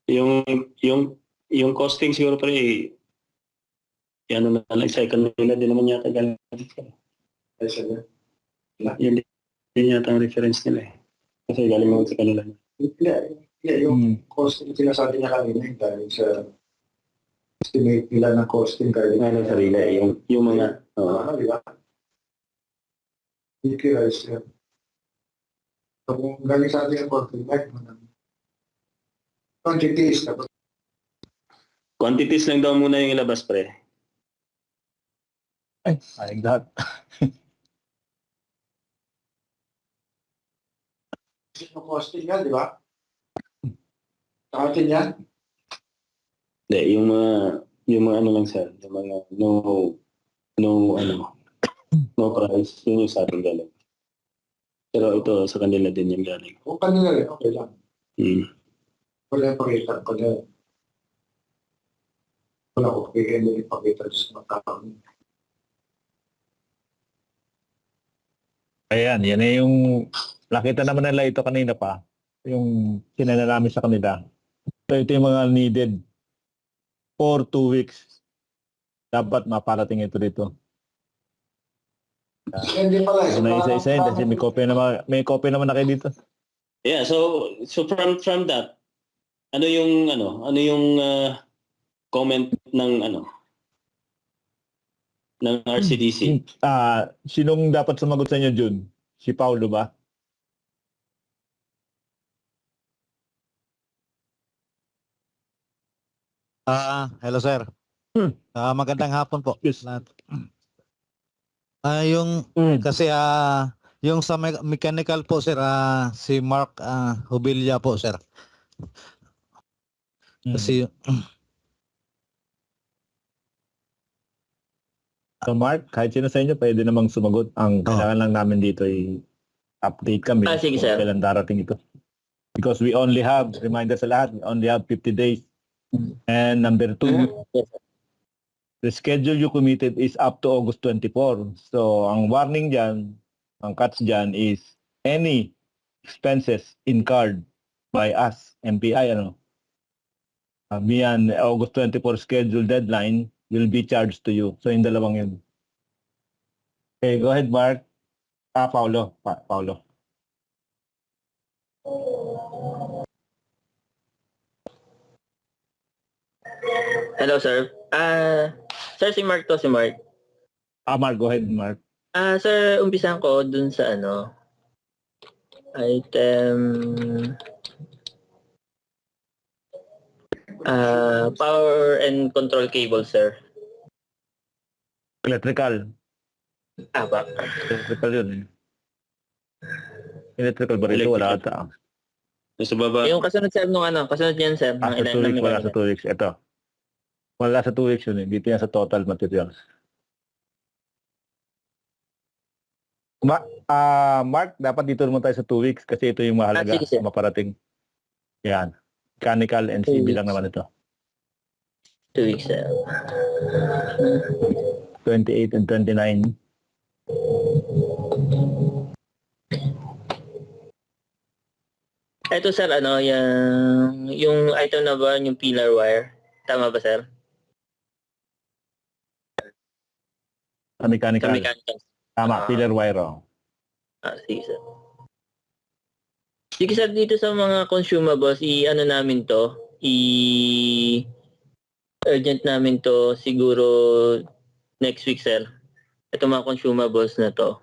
Yung, yung, yung costing siguro pre, yan na lang sa kanila din naman yata galing. Ay, sige. Yun din yata ang reference nila eh. Kasi galing naman sa kanila. Yung costing sinasabi niya kanina, galing sa estimate nila ng costing kayo. Ano sarili, yung mga, Di ba? Hindi kaya siya. So, kung galing sa ating costing, quantities na. quantities lang daw muna yung ilabas pre. Ay, like that. Yung costing yan, di ba? Sa atin yan? Hindi, yung mga ano lang sir, yung mga no price, yun yung sa atin galing. Pero ito sa kanila din yung galing. O kanila rin, okay lang. Wala yung pakita ko na. Wala ko kaya hindi ipakita sa mga tao. Ayan, yan eh yung nakita naman nila ito kanina pa. Yung sinala namin sa kanila. So ito yung mga needed for 2 weeks. Dapat maparating ito dito. Hindi pala. Ito na isa-isa yun kasi may copy naman na kayo dito. Yeah, so from that, ano yung comment ng ng RCDC? Sinong dapat sumagot sa inyo, Jun? Si Paulo ba? Hello sir. Magandang hapon po. Yes. Kasi yung sa mechanical po sir, si Mark Hubilia po sir. Kasi So Mark, kahit sino sa inyo pwede namang sumagot. Ang kailangan lang namin dito ay update kami Sige, kung sir. kailan darating ito. Because we only have, reminder sa lahat, we only have 50 days. And number 2, the schedule you committed is up to August 24. So ang warning dyan, ang catch dyan is any expenses incurred by us, MPI, beyond August 24 schedule deadline will be charged to you. So yung dalawang yun. Okay, go ahead, Mark. Paulo. Paulo. Hello, sir. Sir, si Mark. Mark, go ahead, Mark. Sir, umpisan ko dun sa item power and control cable, sir. Electrical. Ba? Electrical yun. Electrical ba rito? Wala ata. Sa baba. Yung kasunod, sir, kasunod yan, sir. Sa 2 weeks, wala sa 2 weeks. Ito. Wala sa 2 weeks yun. Dito yan sa total materials. Mark, dapat dito naman tayo sa 2 weeks kasi ito yung mahalaga sige, sir. maparating. Yan. Mechanical and 2 civil lang weeks. naman ito. 2 weeks, sir. 28 and 29. Ito, sir, yung item na ba, yung pillar wire. Tama ba, sir? Sa mechanical. Sa mechanical. Tama, pillar wire. Sige, sir. Sige, sir, dito sa mga consumables, namin to, urgent namin to siguro next week, sir. Ito mga consumables na to.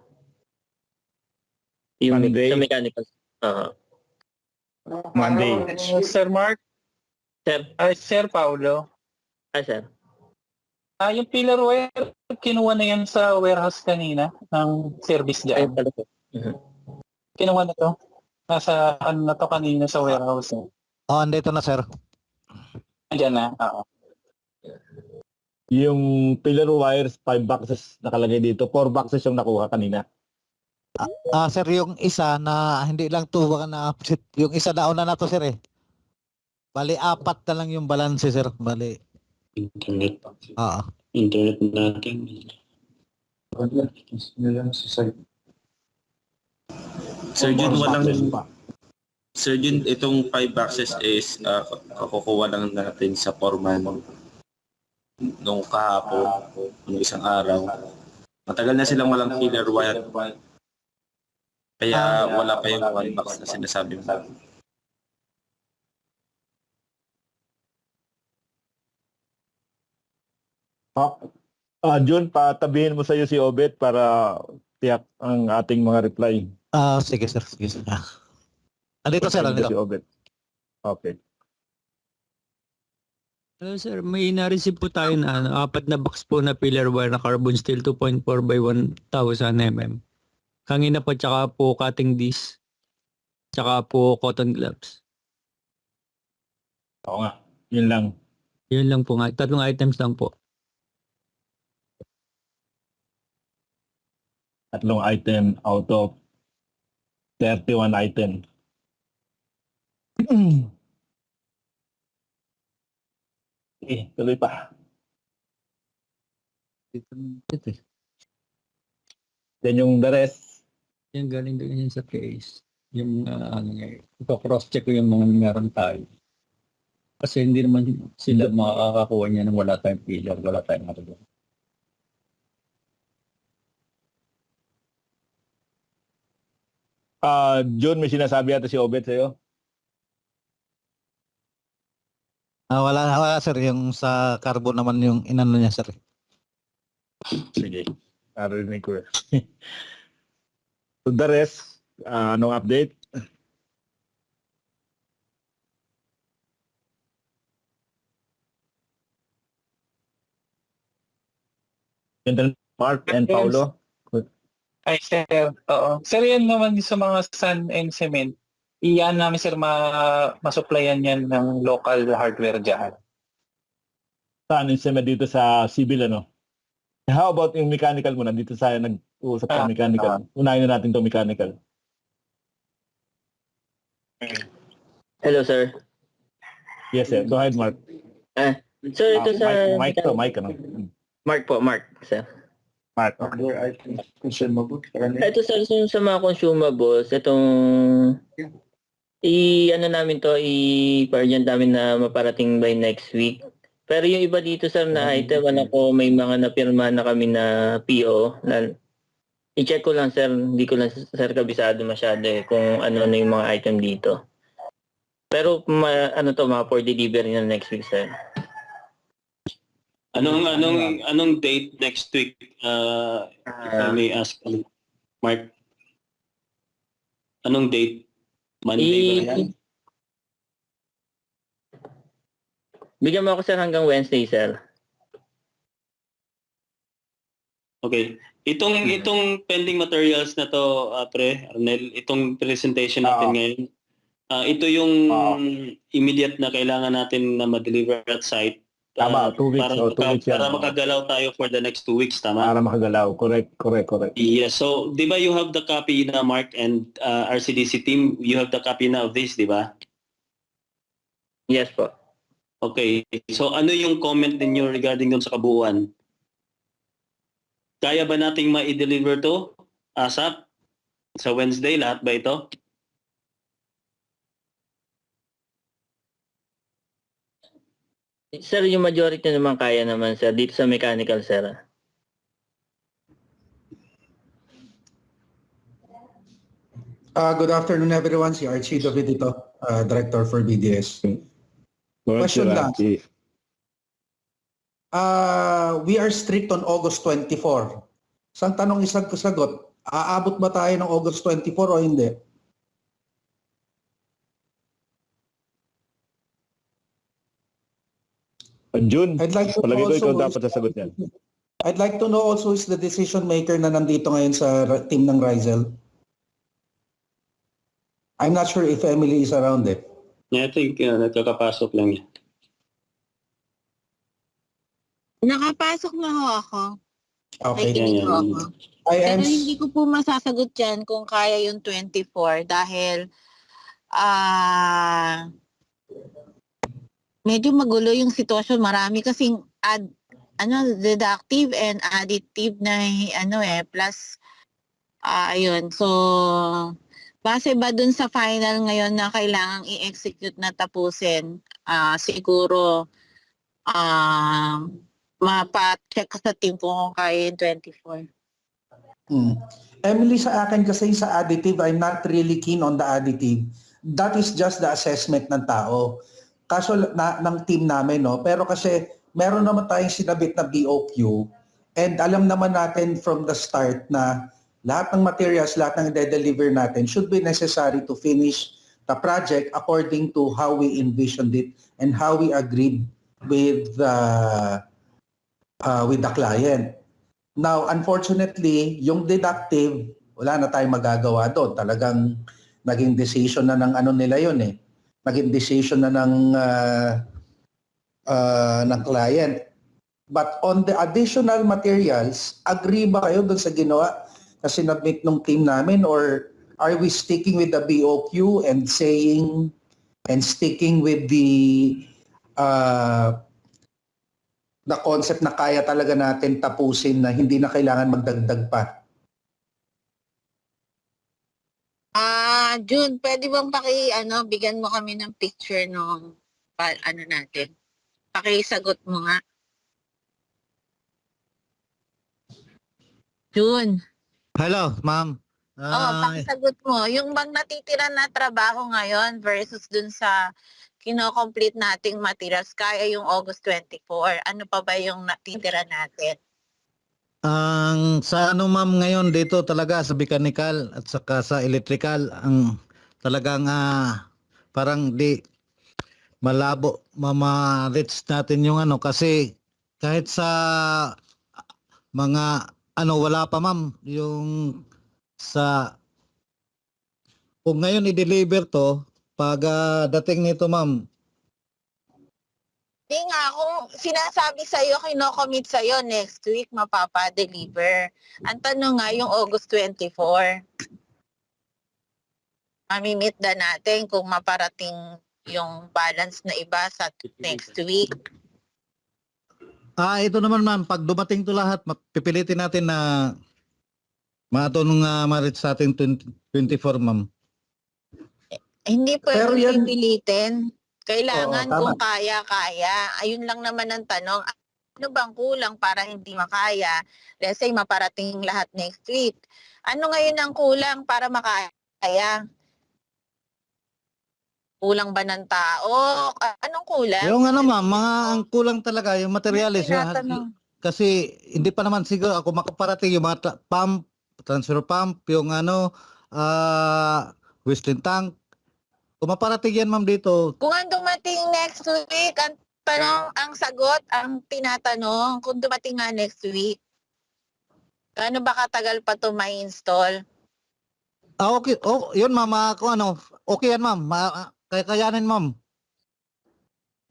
Yung Monday. sa mechanical. Monday. Sir Mark, Sir, Sir Paulo. sir. Yung pillar wire, kinuha na yan sa warehouse kanina ng service Ayun dyan. pala, sir. Kinuha na to. Nasa na to kanina sa warehouse. andito na sir. Diyan na. Oo. Yung pillar wires, 5 boxes nakalagay dito. 4 boxes yung nakuha kanina. Sir, yung isa na hindi lang to baka na yung isa nauna na to sir eh. Bali 4 na lang yung balance sir. Bali. Internet. Oo. Internet natin. Nila si Sai. Sir Jun, Sir Jun, itong 5 boxes is kukuha lang natin sa foreman nung kahapon, nung isang araw. Matagal na silang walang killer wire. Kaya wala pa yung 1 box na sinasabi mo. Jun, patabihin mo sa'yo si Obet para tiyak ang ating mga reply. Sige sir, sige sir. Andito sir, Si andito. Obet. Okay. Hello sir, may na-receive po tayo na 4 na box po na pillar wire na carbon steel 2.4 by 1,000 mm. Kanina po tsaka po cutting disc, tsaka po cotton gloves. Oo nga. Yun lang. Yun lang po nga, 3 items lang po. 3 item out of 31 item. Tuloy pa. Then yung the rest, Yan galing din yun sa case. Yung cross-check ko yung mga meron tayo. Kasi hindi naman sila makakakuha niya ng wala tayong pillar, wala tayong hardware. Jun, may sinasabi ata si Obet sa'yo? Wala sir, yung sa carbon naman yung inano niya sir. Sige. Narinig ko. So the rest, no update? Gentleman Mark and Paulo? Ay, sir. Oo. Sir, yan naman sa mga sand and cement. Iyan namin, sir, masupplyan yan ng local hardware dyan. Saan yung dito sa civil, ano? How about yung mechanical muna? Dito sa nag-uusap sa mechanical. Unahin na natin itong mechanical. Hello, sir. Yes, sir. Go ahead, Mark. Sir, ito sa... Mike, ano? Mark po, Mark, sir. Mark, okay. Other items, consumable. Ito sir, sa mga consumables, itong namin to, i-variant namin na maparating by next week. Pero yung iba dito sir na item, may mga napirma na kami na PO. Na, i-check ko lang sir, hindi ko lang sir kabisado masyado kung ano na yung mga item dito. Pero mga for delivery na next week sir. Anong date next week? If I may ask, Mark. Anong date? Monday ba yan? Bigyan mo ako sir hanggang Wednesday sir. Okay. Itong pending materials na to, Pre, Arnel, itong presentation natin ngayon, ito yung immediate na kailangan natin na ma-deliver at site. Tama, 2 weeks. Para makagalaw tayo for the next 2 weeks, tama? Para makagalaw. Correct. Yes. So, di ba you have the copy na, Mark, and RCDC team, you have the copy na of this, di ba? Yes po. Okay. So, ano yung comment ninyo regarding dun sa kabuuan? Kaya ba nating ma-deliver to ASAP sa Wednesday? Lahat ba ito? Sir, yung majority naman kaya naman sir dito sa mechanical sir. Good afternoon everyone, si Archie David ito, Director for BDS. Question lang. We are strict on August 24. Isang tanong, isang sagot. Aabot ba tayo ng August 24 o hindi? June, I'd like to palagi ko ikaw also- dapat sasagot yan. I'd like to know also is the decision maker na nandito ngayon sa team ng Rizel. I'm not sure if Emily is around eh. Yeah, I think nagkakapasok lang yan. Nakapasok na ho ako. Okay. Nakikinig ho ako. I Pero am hindi ko po masasagot yan kung kaya yung 24 dahil medyo magulo yung sitwasyon. Marami kasing deductive and additive na plus ayun. So Base ba dun sa final ngayon na kailangang i-execute na tapusin, siguro mapa-check ko sa team ko kung kaya yung 24. Emily, sa akin kasi sa additive, I'm not really keen on the additive. That is just the assessment ng tao. Kaso ng team namin, no? Pero kasi meron naman tayong sinabit na BOQ and alam naman natin from the start na lahat ng materials, lahat ng i-deliver natin should be necessary to finish the project according to how we envisioned it and how we agreed with the client. Now, unfortunately, yung deductive, wala na tayong magagawa doon. Talagang naging decision na ng ano nila yun eh. Naging decision na ng client. But on the additional materials, agree ba kayo doon sa ginawa na sinubmit ng team namin, or are we sticking with the BOQ and saying and sticking with the concept na kaya talaga natin tapusin na hindi na kailangan magdagdag pa? June, pwede bang bigyan mo kami ng picture ng natin? Pakisagot mo nga. June. Hello, ma'am. Pakisagot mo. Yung bang natitira na trabaho ngayon versus dun sa kino-complete nating materials, kaya yung August 24. Ano pa ba yung natitira natin? Ang sa ma'am ngayon dito talaga sa mechanical at saka sa electrical, ang talagang parang di malabo ma-reach natin yung kasi kahit sa mga wala pa ma'am yung sa kung ngayon i-deliver to pag dating nito ma'am. Hindi nga, kung sinasabi sa'yo, kino-commit sa'yo, next week mapapa-deliver. Ang tanong nga, yung August 24, mamimit na natin kung maparating yung balance na iba sa next week. Ito naman ma'am, pag dumating to lahat, pipilitin natin na matunong ma-reach sa ating 24 ma'am. Hindi Pero pwede yan- pipilitin. Kailangan Oo, tama. kung kaya. Ayun lang naman ang tanong. Ano bang kulang para hindi makaya? Let's say maparating lahat next week. Ano ngayon ang kulang para makaya? Kulang ba ng tao? Anong kulang? Yung ma'am, ang kulang talaga yung materials. Tinatanong. Kasi hindi pa naman siguro ako makaparating yung mga pump, transfer pump, yung Westin tank. Kung maparating yan ma'am dito, Kung ang dumating next week, ang tanong, ang sagot, ang tinatanong, kung dumating nga next week, gaano ba katagal pa to ma-install? okay. Yun ma'am, kung okay yan ma'am. Kayanin ma'am.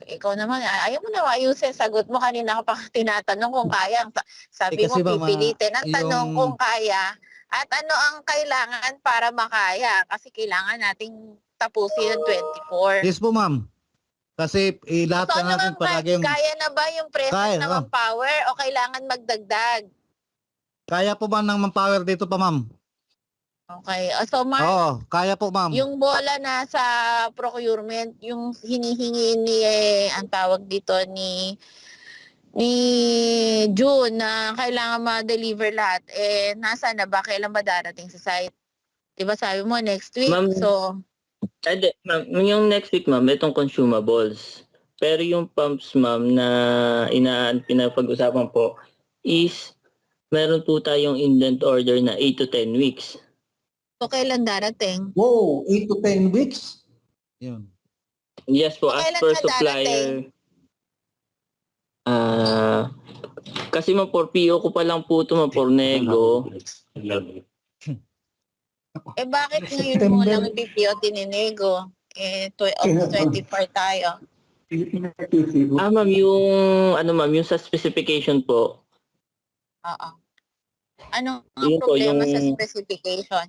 Ikaw naman, ayaw mo na ayusin. Sagot mo kanina ka pa tinatanong kung kaya. Sabi mo kasi ma'am, pipilitin. Ang tanong yung- kung kaya at ano ang kailangan para makaya. Kasi kailangan nating tapusin ang 24. Yes po ma'am. Kasi lahat So, na natin palagi yung kaya na ba yung present Kaya, na ma'am. manpower o kailangan magdagdag? kaya po ba ng manpower dito pa ma'am? Okay. So, Mark, Oo, kaya po ma'am. yung bola na sa procurement, yung hinihingi ni, ang tawag dito ni June na kailangan ma-deliver lahat, nasa na ba? Kailan ba darating sa site? Diba sabi mo next week? Ma'am, So, Ma'am, yung next week ma'am, itong consumables. Pero yung pumps ma'am na pinapag-usapan po is meron po tayong indent order na 8 to 10 weeks. so kailan darating? Wow, 8 to 10 weeks? Yun. Yes po, as Kailan per na supplier. Kasi ma'am, for PO ko pa lang po ito ma'am, for nego. Bakit ngayon mo lang i-PO tininego? August 24 tayo. Ma'am, yung sa specification po. Oo. Ano ang Yun po, problema sa yung- specification?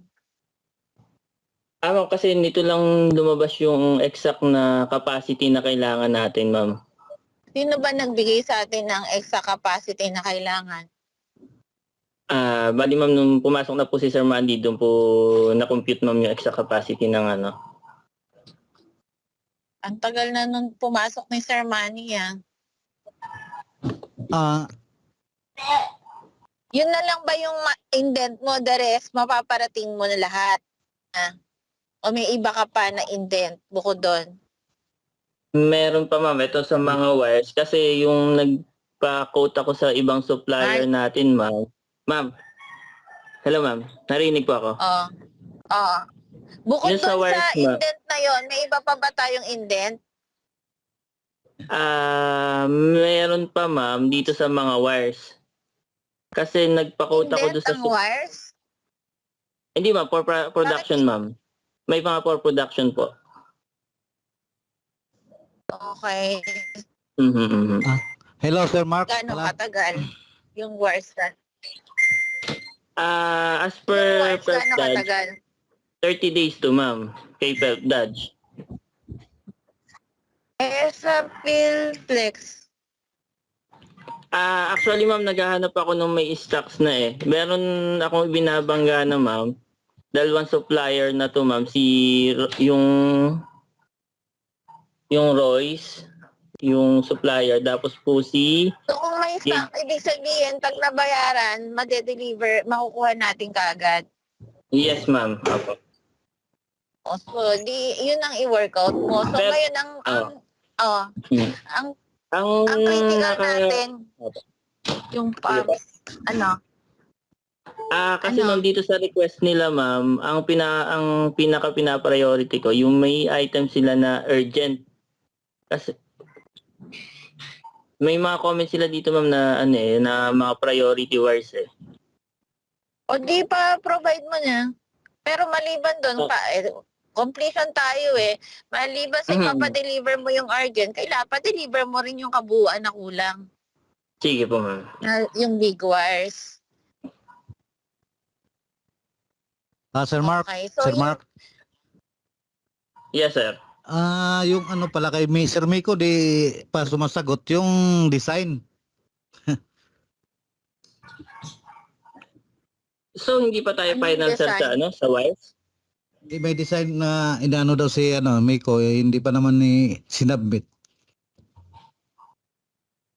Ma'am, kasi nito lang lumabas yung exact na capacity na kailangan natin ma'am. Sino ba nagbigay sa atin ng extra capacity na kailangan? Bali ma'am, nung pumasok na po si Sir Mandy, doon po na-compute ma'am yung extra capacity ng ano. Ang tagal na nung pumasok ni Sir Manny ah. Yun na lang ba yung indent mo, the rest, mapaparating mo na lahat? O may iba ka pa na indent bukod doon? Meron pa ma'am, ito sa mga wires. Kasi yung nagpa-quote ako sa ibang supplier natin ma'am. Ma'am, hello ma'am, narinig po ako. Oo. Bukod Yung sa doon sa wires, ma'am. indent na yon, may iba pa ba tayong indent? Meron pa ma'am dito sa mga wires. Kasi nagpa-quote ako Indent doon sa... ang wires? Hindi ma'am, for production ma'am. May mga for production po. Okay. Hello, Sir Mark. Gaano katagal yung wires na? As Yung per wires Phelps gaano Dodge, katagal? 30 days to ma'am. Kay Phelps Dodge. Sa PhilFlex. Actually ma'am, naghahanap ako nung may stocks na eh. Meron akong binabangga na ma'am. Dalawang supplier na to ma'am. Yung Royce, yung supplier. Tapos po So kung may stock, ibig sabihin, pag nabayaran, madedeliver, makukuha natin kaagad. Yes ma'am. Opo. So, yun ang i-workout mo. So ngayon, ang critical natin, yung pumps, Kasi ma'am, dito sa request nila ma'am, ang pinaka pina-priority ko, yung may item sila na urgent. Kasi may mga comments sila dito ma'am na na mga priority wires eh. o di pa provide mo niya. Pero maliban doon, completion tayo eh. Maliban sa ipapadeliver mo yung urgent, kailangan pa-deliver mo rin yung kabuuan na kulang. Sige po ma'am. Yung big wires. Sir Mark. Okay, so Sir Mark. Yes sir. Yung pala kay Mr. Miko, di pa sumasagot yung design. So hindi pa tayo final sir sa sa wires? Di may design na inaano daw si Miko, hindi pa naman ni sinabmit.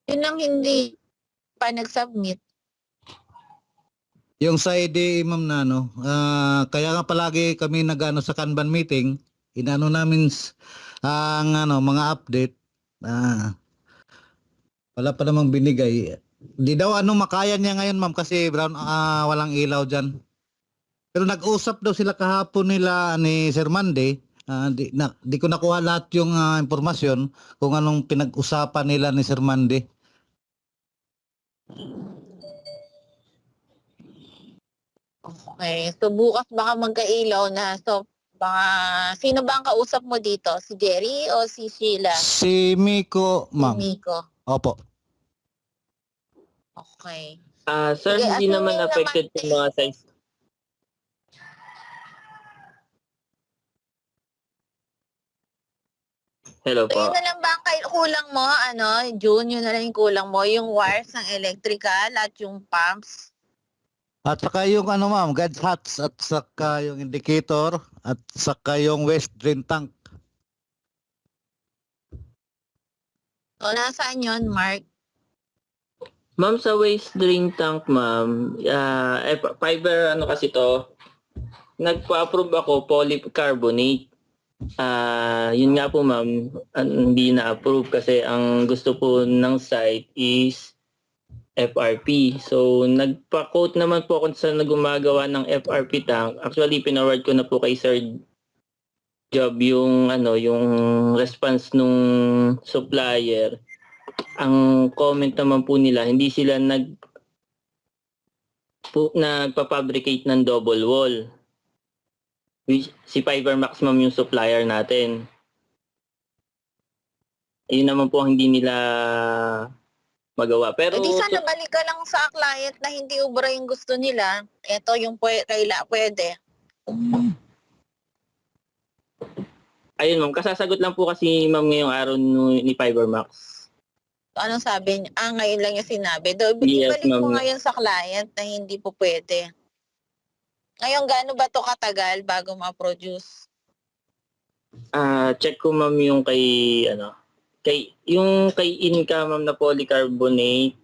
Yun ang hindi pa nag-submit. Yung sa ID, ma'am na kaya nga palagi kami nag sa Kanban meeting, inano namin ang mga update. Wala pa namang binigay. Di daw makaya niya ngayon ma'am kasi brown walang ilaw diyan. Pero nag-usap daw sila kahapon nila ni Sir Mandy. Di ko nakuha lahat yung impormasyon kung anong pinag-usapan nila ni Sir Mandy. Okay, so bukas baka magkailaw na. So baka, sino ba ang kausap mo dito? Si Jerry o si Sheila? Si Miko, ma'am. Si Miko. Opo. Okay. Sir, Sige, hindi naman assuming affected naman- yung mga size. Hello So, po. yun na lang ba ang kulang mo? June, yun na lang yung kulang mo? Yung wires ng electrical at yung pumps? At saka yung ma'am, guide hats at saka yung indicator at saka yung waste drain tank. So, nasaan yun, Mark? Ma'am, sa waste drain tank, ma'am, fiber kasi to, nagpa-approve ako polycarbonate. Yun nga po ma'am, hindi na-approve kasi ang gusto po ng site is FRP. So nagpa-quote naman po ako sa gumagawa ng FRP tank. Actually, pinaward ko na po kay Sir Job yung yung response nung supplier. Ang comment naman po nila, hindi sila nagpa-fabricate ng double wall. Si Fibermax ma'am yung supplier natin. Ayun naman po ang hindi nila magawa. Pero Hindi sana balik ka lang sa client na hindi ubra yung gusto nila. Ito yung pwede. ayun ma'am, kasasagot lang po kasi ma'am ngayong araw ni Fibermax. Anong sabi niya? Ngayon lang yung sinabi. Do, Yes, ibalik mo ma'am. ngayon sa client na hindi po pwede. Ngayon, gaano ba to katagal bago ma-produce? Check ko ma'am yung yung kay Inca ma'am na polycarbonate.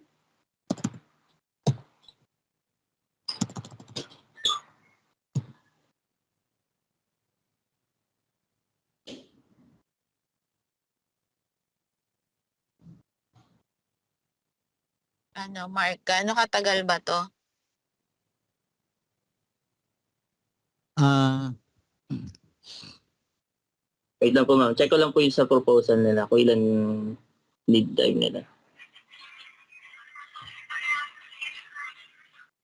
Mark, gaano katagal ba to? Wait lang po ma'am. Check ko lang po yung sa proposal nila kung ilan yung lead time nila.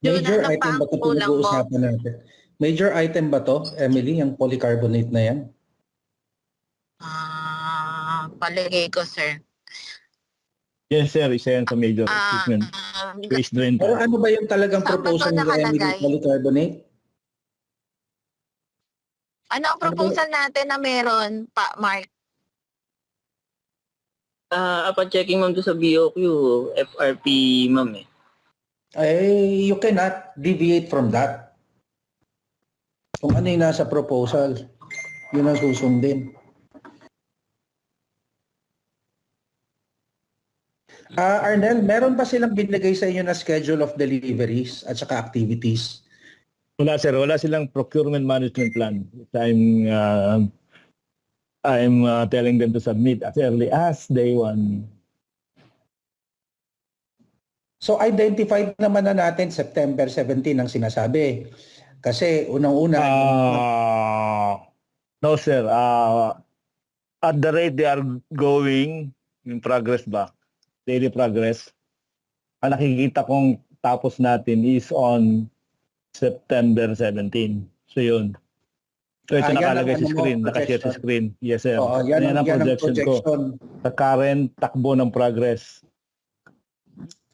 Major Yun, item ba ito kulang mo. pinag-uusapan natin? Major item ba to, Emily, yung polycarbonate na yan? Palagay ko, sir. Yes, sir. Isa yan sa major equipment. Waste drain. Pero ano ba yung talagang Saan ba proposal to nila, Emily, nakalagay? polycarbonate? Ano ang proposal natin na meron, Mark? Upon checking ma'am doon sa BOQ, FRP ma'am eh. Ay, you cannot deviate from that. Kung ano yung nasa proposal, yun ang susundin. Arnel, meron ba silang binigay sa inyo na schedule of deliveries at saka activities? Wala, sir. Wala silang procurement management plan. I'm telling them to submit as early as day 1. So identified naman na natin September 17 ang sinasabi. Kasi unang-una... No, sir. At the rate they are going, in progress ba? Daily progress. Ang nakikita kong tapos natin is on September 17. So yun. So ito yan nakalagay ang sa screen, projection. nakashare sa screen. Yes, sir. Oo, yan ang projection ko. Sa current takbo ng progress.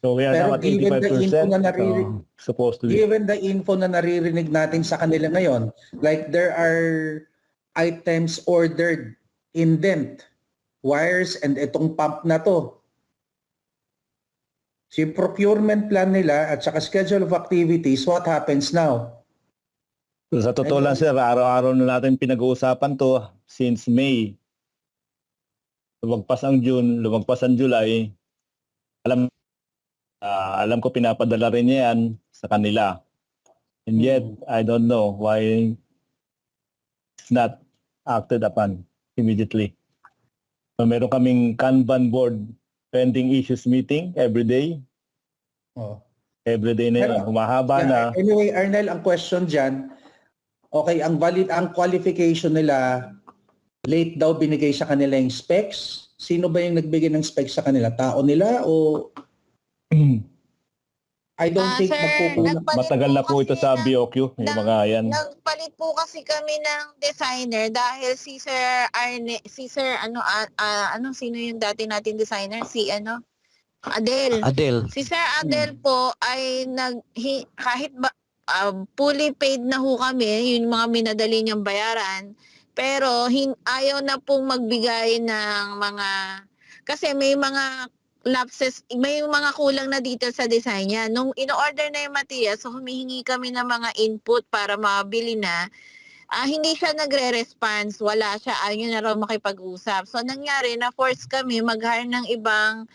So we are Pero now at given the info 85%. na naririnig, Supposed to be. given the info na naririnig natin sa kanila ngayon, like there are items ordered, indent, wires, and itong pump na to. So yung procurement plan nila at saka schedule of activities, what happens now? Sa totoo lang, sir, araw-araw na natin pinag-uusapan to since May. Lumagpas ang June, lumagpas ang July. Alam ko pinapadala rin niya yan sa kanila. And yet, I don't know why it's not acted upon immediately. So meron kaming Kanban board pending issues meeting every day. Oh. Every day na yun. Humahaba na. Anyway, Arnel, ang question dyan, okay, ang qualification nila, late daw binigay sa kanila yung specs. Sino ba yung nagbigay ng specs sa kanila? Tao nila o... I don't think Sir, magkukulang. Matagal na po ito sa BOQ. Yung mga yan. Nagpalit po kasi kami ng designer dahil si Sir Arne, si Sir sino yung dati natin designer? Si Adel. Si Sir Adel po ay kahit fully paid na ho kami, yung mga minadali niyang bayaran, pero ayaw na pong magbigay ng mga, kasi may mga lapses, may mga kulang na details sa design niya. Nung in-order na yung material, so humihingi kami ng mga input para mabili na, hindi siya nagre-response, wala siya, ayaw na raw makipag-usap. So nangyari, na-force kami mag-hire ng ibang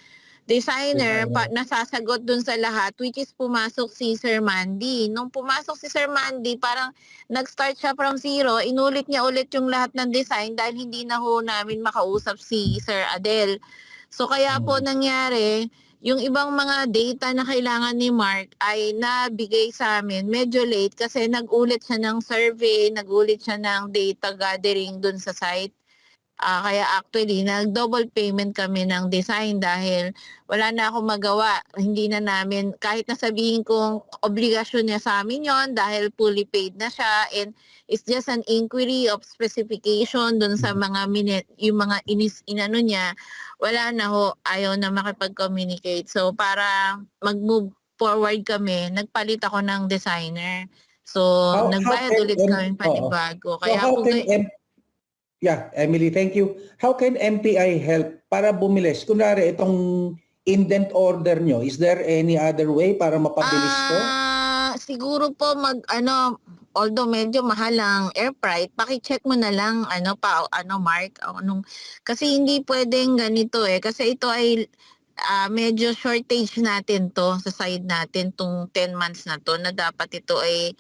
designer nasasagot dun sa lahat, which is pumasok si Sir Mandy. Nung pumasok si Sir Mandy, parang nag-start siya from zero, inulit niya ulit yung lahat ng design dahil hindi na ho namin makausap si Sir Adel. So kaya po nangyari, yung ibang mga data na kailangan ni Mark ay nabigay sa amin medyo late kasi nag-ulit siya ng survey, nag-ulit siya ng data gathering dun sa site. Kaya actually, nag-double payment kami ng design dahil wala na akong magawa. Hindi na namin, kahit nasabihin kong obligasyon niya sa amin yon dahil fully paid na siya and it's just an inquiry of specification dun sa mga yung mga inano niya, wala na ho, ayaw na makipag-communicate. So para mag-move forward kami, nagpalit ako ng designer. So nagbayad ulit kami panibago. Kaya so Yeah, Emily, thank you. How can MPI help para bumilis? Kunwari, itong indent order nyo? Is there any other way para mapabilis to? Siguro po although medyo mahal ang air freight, paki-check mo na lang Mark, kasi hindi pwedeng ganito kasi ito ay medyo shortage natin to sa side natin tong 10 months na to na dapat ito ay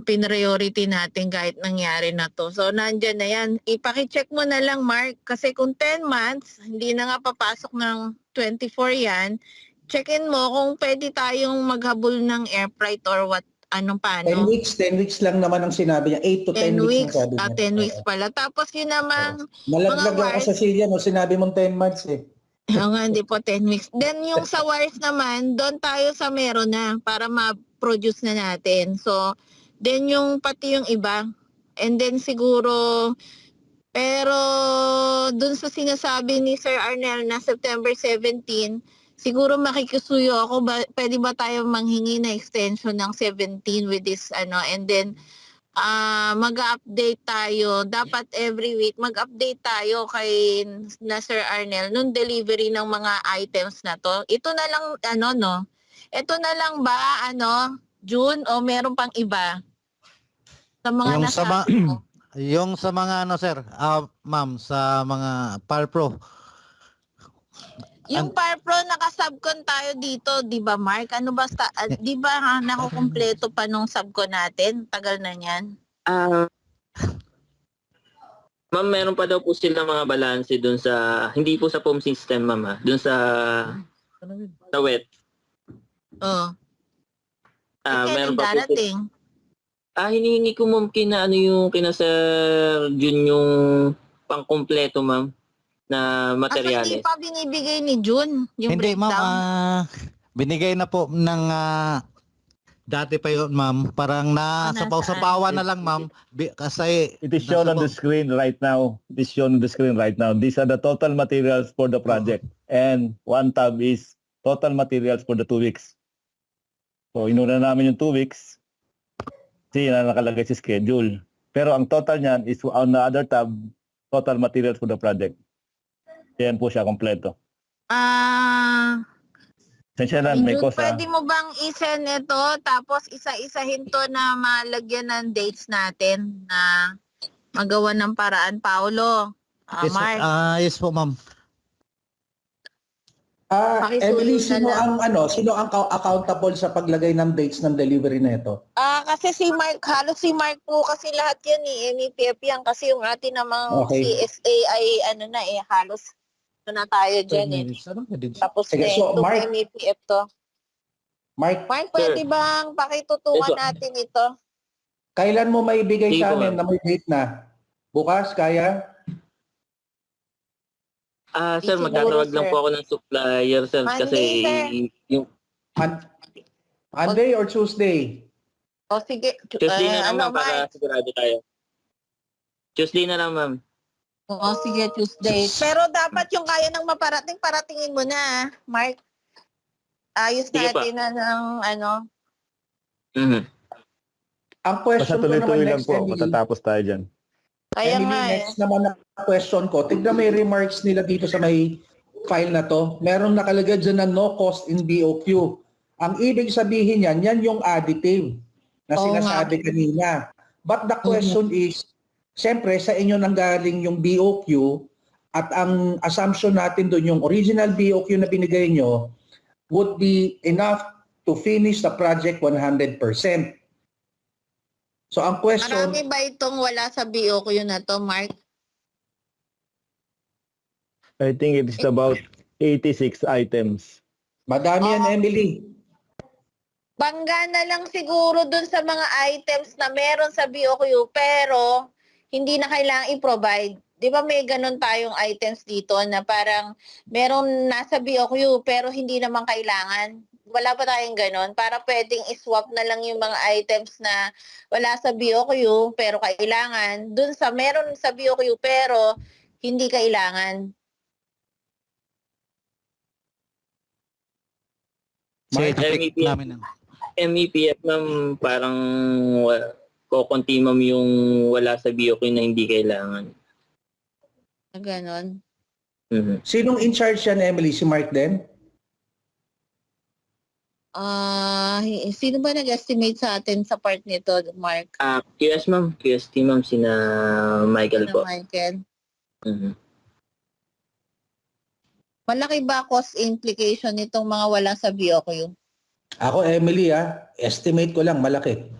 priority natin kahit nangyari na to. So nandiyan na yan. Ipaki-check mo na lang Mark kasi kung 10 months hindi na nga papasok ng 24 yan, check-in mo kung pwede tayong maghabol ng air freight or paano. 10 weeks lang naman ang sinabi niya. 8 to 10 weeks. 10 weeks pala. Tapos yun naman, Malaglag ako sa silya, no? Sinabi mong 10 months eh. nga, hindi po 10 weeks. Then yung sa wires naman, doon tayo sa meron na para ma-produce na natin. So, then yung pati yung iba. And then siguro, pero doon sa sinasabi ni Sir Arnel na September 17, siguro makikisuyo ako, pwede ba tayo manghingi na extension ng 17 with this and then mag-update tayo. Dapat every week mag-update tayo kay na Sir Arnel nung delivery ng mga items na to. Ito na lang Ito na lang ba June o meron pang iba? Sa mga Yung sa mga sir, ma'am, sa mga Parpro. Yung Parpro, naka-subcon tayo dito, di ba Mark? Di ba nakukumpleto pa nung subcon natin? Tagal na niyan. Ma'am, meron pa daw po sila mga balanse dun sa, hindi po sa foam system, ma'am, dun sa wet. Oo. Meron pa po. Darating. Hinihingi ko ma'am yung kina Sir Jun yung pangkumpleto ma'am na materyales. Hindi pa binibigay ni Jun yung Hindi breakdown? ma'am, binigay na po ng dati pa yun ma'am. Parang sapaw-sapawan na lang ma'am. Kasi It is shown on the screen right now. These are the total materials for the project. And one tab is total materials for the 2 weeks. So inuna namin yung 2 weeks. Kasi na nakalagay sa schedule. Pero ang total niyan is on the other tab, total materials for the project. Yan po siya kompleto. Sensya na, may Jun, cost pwede mo bang i-send ito tapos isa-isahin to na malagyan ng dates natin na magawa ng paraan, Paolo? Mark. Yes po ma'am. Emily, Pakisuyo na sino ang accountable sa paglagay ng dates ng delivery nito? Kasi halos si Mark po kasi lahat yan MEPF yan kasi yung atin namang CSA ay halos na tayo dyan Tapos Sige, so, itong Mark, MEPF to. Mark, Pwede bang pakitutukan natin ito? kailan mo maibigay Hindi sa po, amin na may date na? Bukas, kaya? Sir, Siguro, magtatawag lang sir. po ako ng supplier, sir, kasi Monday, sir. yung Monday or Tuesday? O sige, Tuesday na lang, ma'am, para Mark? sigurado tayo. Tuesday na lang, ma'am. Oo, sige, Tuesday. Pero dapat yung kaya ng paratingin mo na, Mark. Ayos Sige natin na ng Ang Basta question ko naman tuloy-tuloy lang next, po. Emily, Matatapos tayo dyan. Kaya Emily, nga next naman na question ko. Tignan mo yung remarks nila dito sa may file na to. Merong nakalagay dyan na no cost in BOQ. Ang ibig sabihin yan yung additive na Oo sinasabi kanina. But the question is, siyempre sa inyo nanggaling yung BOQ at ang assumption natin doon yung original BOQ na binigay nyo would be enough to finish the project 100%. So ang question... marami ba itong wala sa BOQ na to, Mark? I think it is about 86 items. Madami yan, Emily. Bangga na lang siguro dun sa mga items na meron sa BOQ pero hindi na kailangang i-provide. Di ba may ganun tayong items dito na parang meron nasa BOQ pero hindi naman kailangan. Wala pa tayong ganun para pwedeng i-swap na lang yung mga items na wala sa BOQ pero kailangan dun sa meron sa BOQ pero hindi kailangan. MEPF, namin. MEPF, ma'am, parang kukunti, ma'am, yung wala sa BOQ na hindi kailangan. Ganon. Sinong in charge yan, Emily? Si Mark din? Sino ba nag-estimate sa atin sa part nito, Mark? QS ma'am, QST ma'am, sina Michael Sino, po. Michael? Mhm. Malaki ba cost implication nitong mga wala sa BOQ? Ako, Emily, estimate ko lang, malaki.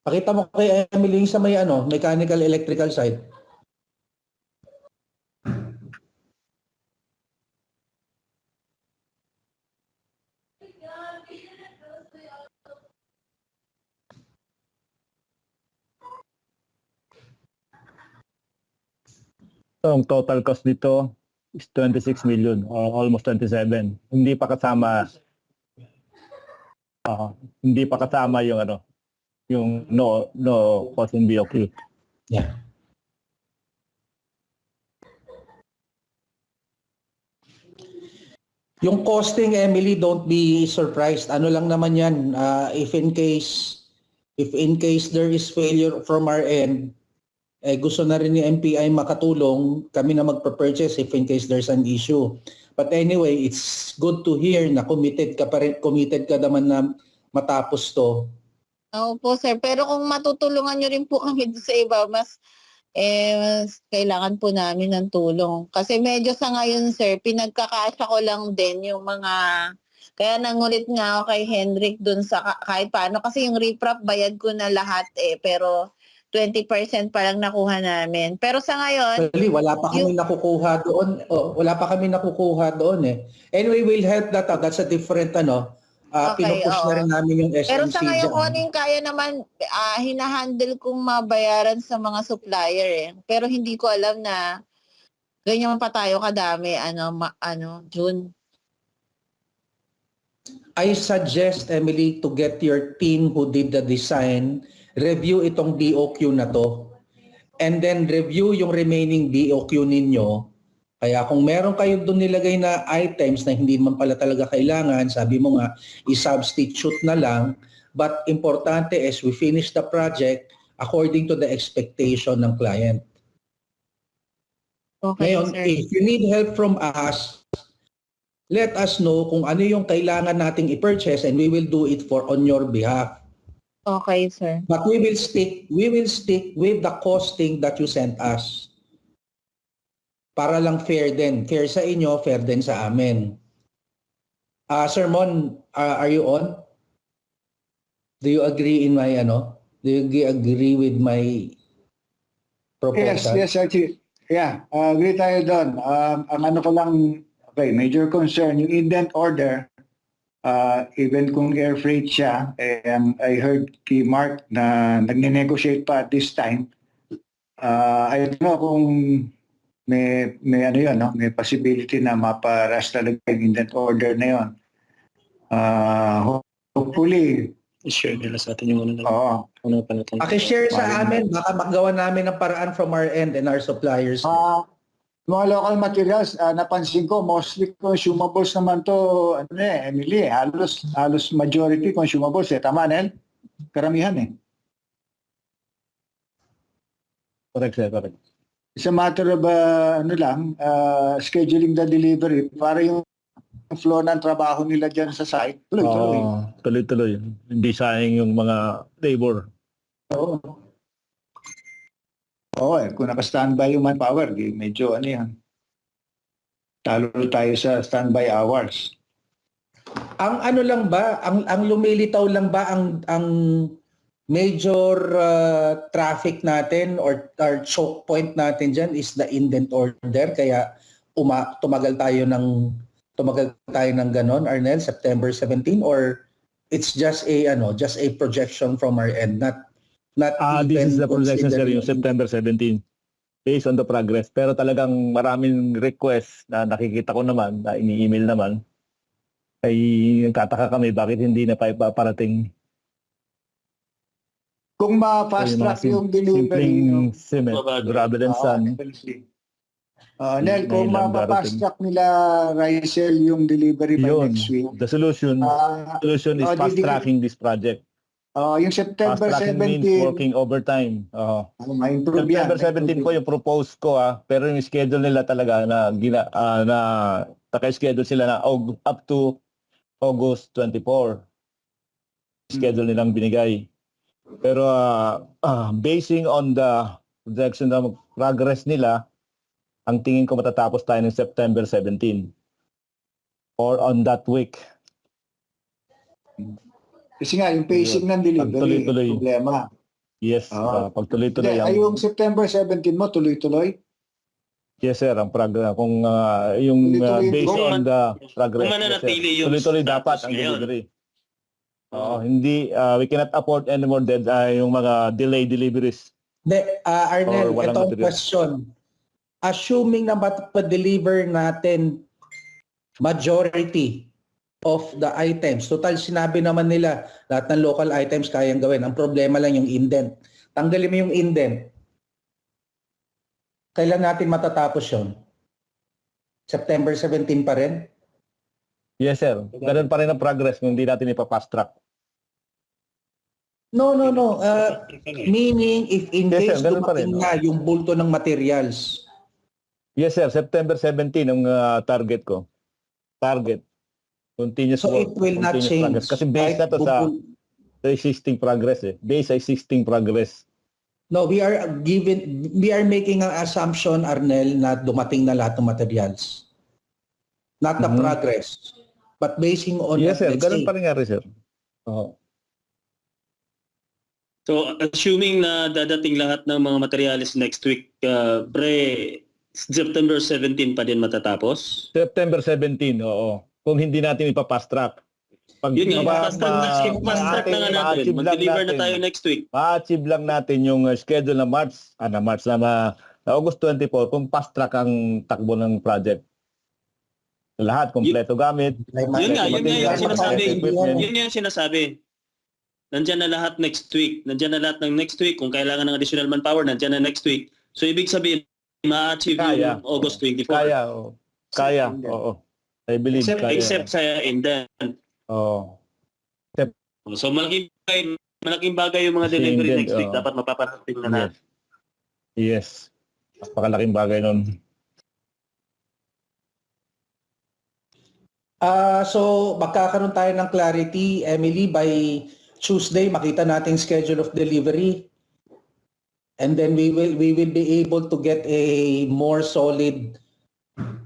Pakita mo kay Emily yung sa may mechanical electrical side. So, ang total cost nito is 26 million or almost 27. Hindi pa kasama yung yung no cost in BOQ. Yeah. Yung costing, Emily, don't be surprised. Ano lang naman yan, if in case there is failure from our end, gusto na rin ni MPI makatulong, kami na magpa-purchase if in case there's an issue. But anyway, it's good to hear na committed ka naman na matapos to. Oo po, sir. Pero kung matutulungan nyo rin po kami sa iba, mas kailangan po namin ng tulong. Kasi medyo sa ngayon, sir, pinagkakasya ko lang din yung mga... Kaya nangulit nga ako kay Henrik dun sa kahit paano. Kasi yung riprap, bayad ko na lahat pero 20% pa lang nakuha namin. Pero sa ngayon... Actually, wala pa kami nakukuha doon. Wala pa kami nakukuha doon Anyway, we'll help that out. That's a different pinupush na rin namin yung SMC. Pero sa ngayon, dyan. kung ano yung kaya naman, hinahandle kong mabayaran sa mga supplier Pero hindi ko alam na ganyan pa tayo kadami, June. I suggest, Emily, to get your team who did the design, review itong BOQ na to, and then review yung remaining BOQ ninyo. Kaya kung meron kayo doon nilagay na items na hindi man pala talaga kailangan, sabi mo nga, i-substitute na lang. But importante is we finish the project according to the expectation ng client. Okay, Ngayon, sir. if you need help from us, let us know kung ano yung kailangan nating i-purchase and we will do it on your behalf. Okay, sir. But we will stick with the costing that you sent us. Para lang fair din. Fair sa inyo, fair din sa amin. Sir Mon, are you on? Do you agree in my Do you agree with my proposal? Yes, actually. Yeah, agree tayo doon. Ang ano ko lang, major concern, yung indent order, even kung air freight siya, I heard kay Mark na nagne-negotiate pa at this time. I don't know kung may may possibility na maparas talaga yung indent order na yun. Hopefully, I-share nila sa atin yung Paki-share sa amin, baka magawa namin ng paraan from our end and our suppliers. mga local materials, napansin ko, mostly consumables naman to, Emily, halos majority consumables Tama, Nel? Karamihan Correct, sir. Correct. It's a matter of, scheduling the delivery para yung flow ng trabaho nila dyan sa site. Tuloy-tuloy. Hindi sayang yung mga labor. Oo. Kung naka-standby yung manpower, medyo talo tayo sa standby hours. Ang lang ba, ang lumilitaw lang ba ang major traffic natin or choke point natin dyan is the indent order, kaya tumagal tayo ng ganon, Arnel, September 17, or it's just a projection from our end, not This is the projection, sir, considering yung September 17 based on the progress. Pero talagang maraming request na nakikita ko naman, na ini-email naman, ay nagtataka kami bakit hindi na pa ipaparating. Kung ma-fast track yung delivery, simpleng cement rather than sand. Nel, kung May lang mapapast darating. track nila Rysel yung delivery by Yun, next week, the solution is fast tracking this project. yung Fast September tracking means 17, working overtime. ma-improve yan. September 17 po yung propose ko pero yung schedule nila talaga na naka-schedule sila na up to August 24. Schedule nilang binigay. Pero basing on the projection na progress nila, ang tingin ko matatapos tayo ng September 17 or on that week. Kasi nga, yung pacing ng delivery, Pagtuloy-tuloy. problema. Yes, Oo. pagtuloy-tuloy. Yung September 17 mo, tuloy-tuloy? Yes sir, ang kung yung Tuloy-tuloy. based Kung on the progress. kung mananatili yung tuloy-tuloy status dapat ang ngayon. delivery. Hindi we cannot afford anymore yung mga delayed deliveries. Arnel, Or walang ito ang material. question. Assuming na pa-deliver natin majority of the items, total sinabi naman nila, lahat ng local items kayang gawin. Ang problema lang yung indent. Tanggalin mo yung indent. Kailan natin matatapos yun? September 17 pa rin? Yes sir, ganun pa rin ang progress kung hindi natin ipapast track. No. Meaning, if in Yes, case sir, ganun pa rin, dumating na yung bulto ng materials, Yes sir, September 17 ang target ko. Target. Continuous so work, it will not continuous change. progress. Kasi based na to sa existing progress Based sa existing progress. No, we are making an assumption, Arnel, na dumating na lahat ng materials. Not the progress. But basing on Yes sir, let's ganun say, pa rin nga rin sir. Oo. So, assuming na dadating lahat ng mga materials next week, September 17 pa din matatapos? September 17, oo. Kung hindi natin ipapast track. Pag Yun nga, fast track na nga natin. Mag-deliver na tayo next week. Ma-achieve lang natin yung schedule na August 24 kung fast track ang takbo ng project. Lahat, kompleto gamit. Yun nga yung sinasabi. equipment. Yun yung sinasabi. Nandiyan na lahat next week. Nandiyan na lahat ng next week. Kung kailangan ng additional manpower, nandiyan na next week. So, ibig sabihin, ma-achieve yung August 24. Kaya, oo. Kaya, oo. I believe kaya. Except sa indent. Oo. So, malaking bagay yung mga delivery Indent, next week. oo. Dapat mapaparating na natin. Yes. Napakalaking bagay nun. So magkakaroon tayo ng clarity, Emily, by Tuesday makita natin schedule of delivery. And then we will be able to get a more solid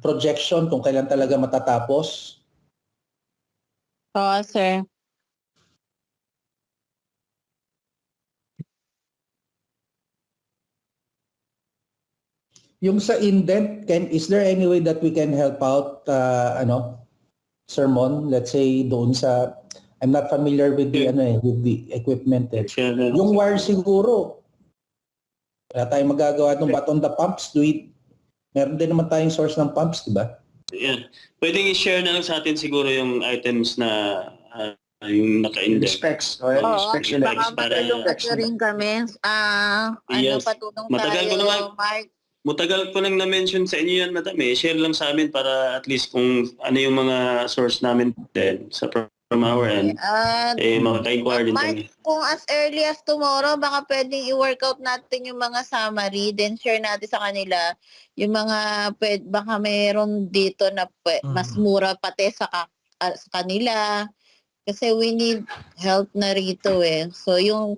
projection kung kailan talaga matatapos. Oo, sir. Yung sa indent, is there any way that we can help out, Sermon? Let's say doon sa, I'm not familiar with the, with the equipment. Yung wire siguro, wala tayong magagawa doon. But on the pumps, meron din naman tayong source ng pumps, di ba? Yan. Pwedeng i-share na lang sa atin siguro yung items na yung naka-indent. Specs. Oo, Specs baka para- matulungan rin kami. Yes. Patulong Matagal ko tayo, naman. Mark. Matagal ko nang na-mention sa inyo yan, madam. Share lang sa amin para at least kung ano yung mga source namin din from our end. Makaka-inquire din Mark, kami. kung as early as tomorrow, baka pwedeng i-workout natin yung mga summary, then share natin sa kanila yung mga baka mayroon dito na mas mura pati sa kanila. Kasi we need help na rito So yung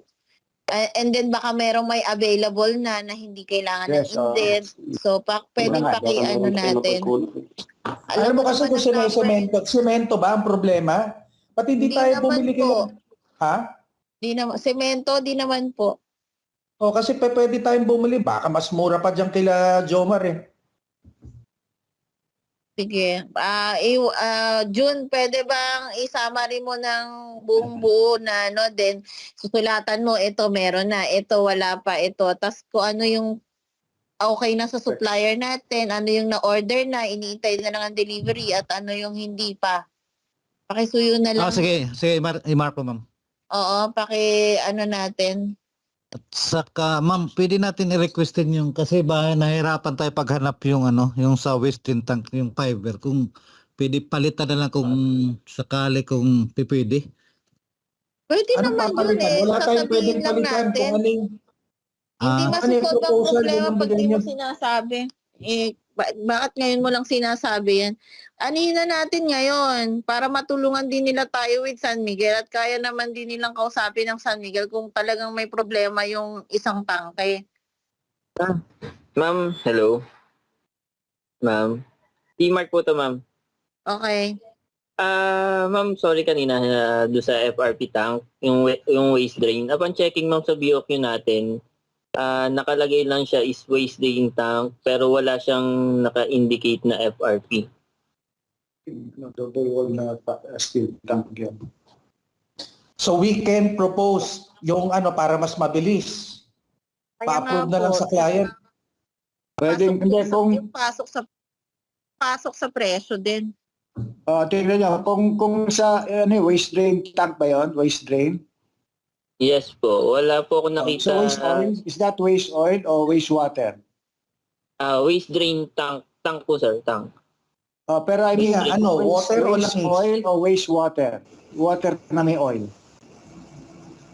and then baka merong may available na hindi kailangan ng indent. So pwedeng paki-ano natin. Alam mo kasi kung semento ba ang problema? Pati hindi tayo bumili po. Ha? Di naman, semento, di naman po. O kasi pwede tayong bumili. Baka mas mura pa dyan kila Jomar Sige. June, pwede bang i-summary mo ng buong buo na then susulatan mo, ito meron na, ito wala pa, ito. Tapos kung ano yung okay na sa supplier natin, ano yung na-order na, iniintay na lang ang delivery at ano yung hindi pa. Pakisuyo na lang. Sige, i-mark po, ma'am. Oo, natin. At saka, ma'am, pwede natin i-requestin yung, kasi ba nahirapan tayo paghanap yung yung sa wasting tank, yung fiber. Kung pwede palitan na lang kung sakali kung pwede. Pwede Anong naman yun papalitan? eh. Wala tayong Sasabihin pwedeng lang palitan natin. kung ano yung Hindi Ah, ano yung masusolve ang proposal, problema yun ang pag di bigay mo niyo. sinasabi. Bakit ngayon mo lang sinasabi yan? Anihin na natin ngayon para matulungan din nila tayo with San Miguel at kaya naman din nilang kausapin ng San Miguel kung talagang may problema yung isang tangke. Ma'am, hello. Ma'am. T-Mark po to, ma'am. Okay. Ma'am, sorry kanina doon sa FRP tank, yung waste drain. Upon checking, ma'am, sa BOQ natin, nakalagay lang siya is waste drain tank pero wala siyang naka-indicate na FRP. Double wall na steel tank yun. So we can propose yung para mas mabilis. Kaya Pa-approve nga na lang po, sa client. Pwedeng, hindi, kung, yung pasok sa presyo din. tingnan nyo, kung sa, waste drain tank ba yun? Waste drain? Yes po, wala po ako nakita. So waste oil, is that waste oil or waste water? Waste drain tank po, sir, tank. Pero I mean, Hindi nga, water o waste langis? oil or waste water? Water na may oil.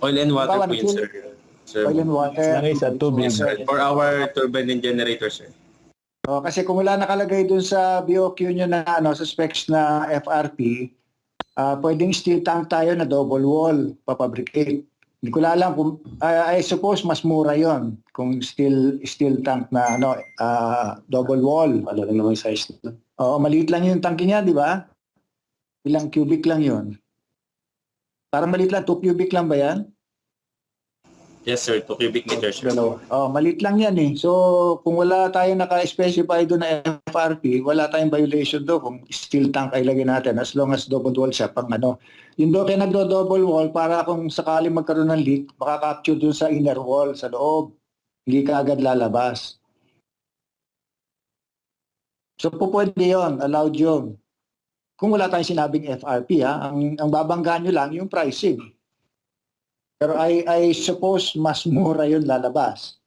Oil and water Bawa, po yun, sir. Sir, Oil and water. Langis at tubig. yes, sir. For our turbine and generator, sir. Kasi kung wala nakalagay dun sa BOQ nyo na sa specs na FRP, pwedeng steel tank tayo na double wall papabricate. Hindi ko alam kung I suppose mas mura 'yon kung steel tank na double wall. Ano lang naman yung size nito? Oo, maliit lang yung tanke niya, di ba? Ilang cubic lang 'yon. Parang maliit lang, 2 cubic lang ba 'yan? Yes, sir. 2 cubic meters, sir. Maliit lang yan eh. So, kung wala tayong naka-specify doon na FRP, wala tayong violation doon kung steel tank ay lagyan natin as long as double wall siya pang Yung doon kaya nagdo-double wall para kung sakali magkaroon ng leak, makaka-capture doon sa inner wall, sa loob. Hindi ka agad lalabas. So, pwede yun. Allowed yun. Kung wala tayong sinabing FRP, ang babanggaan nyo lang yung pricing. Pero I suppose mas mura yun lalabas.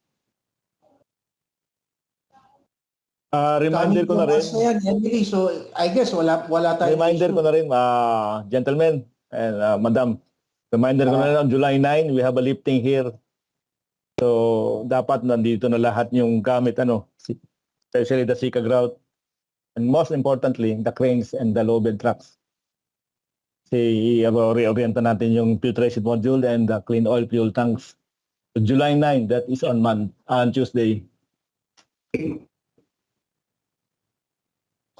Reminder ko na rin. Yan, Emily. So I guess wala tayong Reminder issue. ko na rin, gentlemen and madam. Reminder ko na rin, on July 9, we have a lifting here. So, dapat nandito na lahat yung gamit, especially the Sika grout. And most importantly, the cranes and the low bed trucks. Kasi reorienta natin yung filtration module and the clean oil fuel tanks. So, July 9, that is on Tuesday.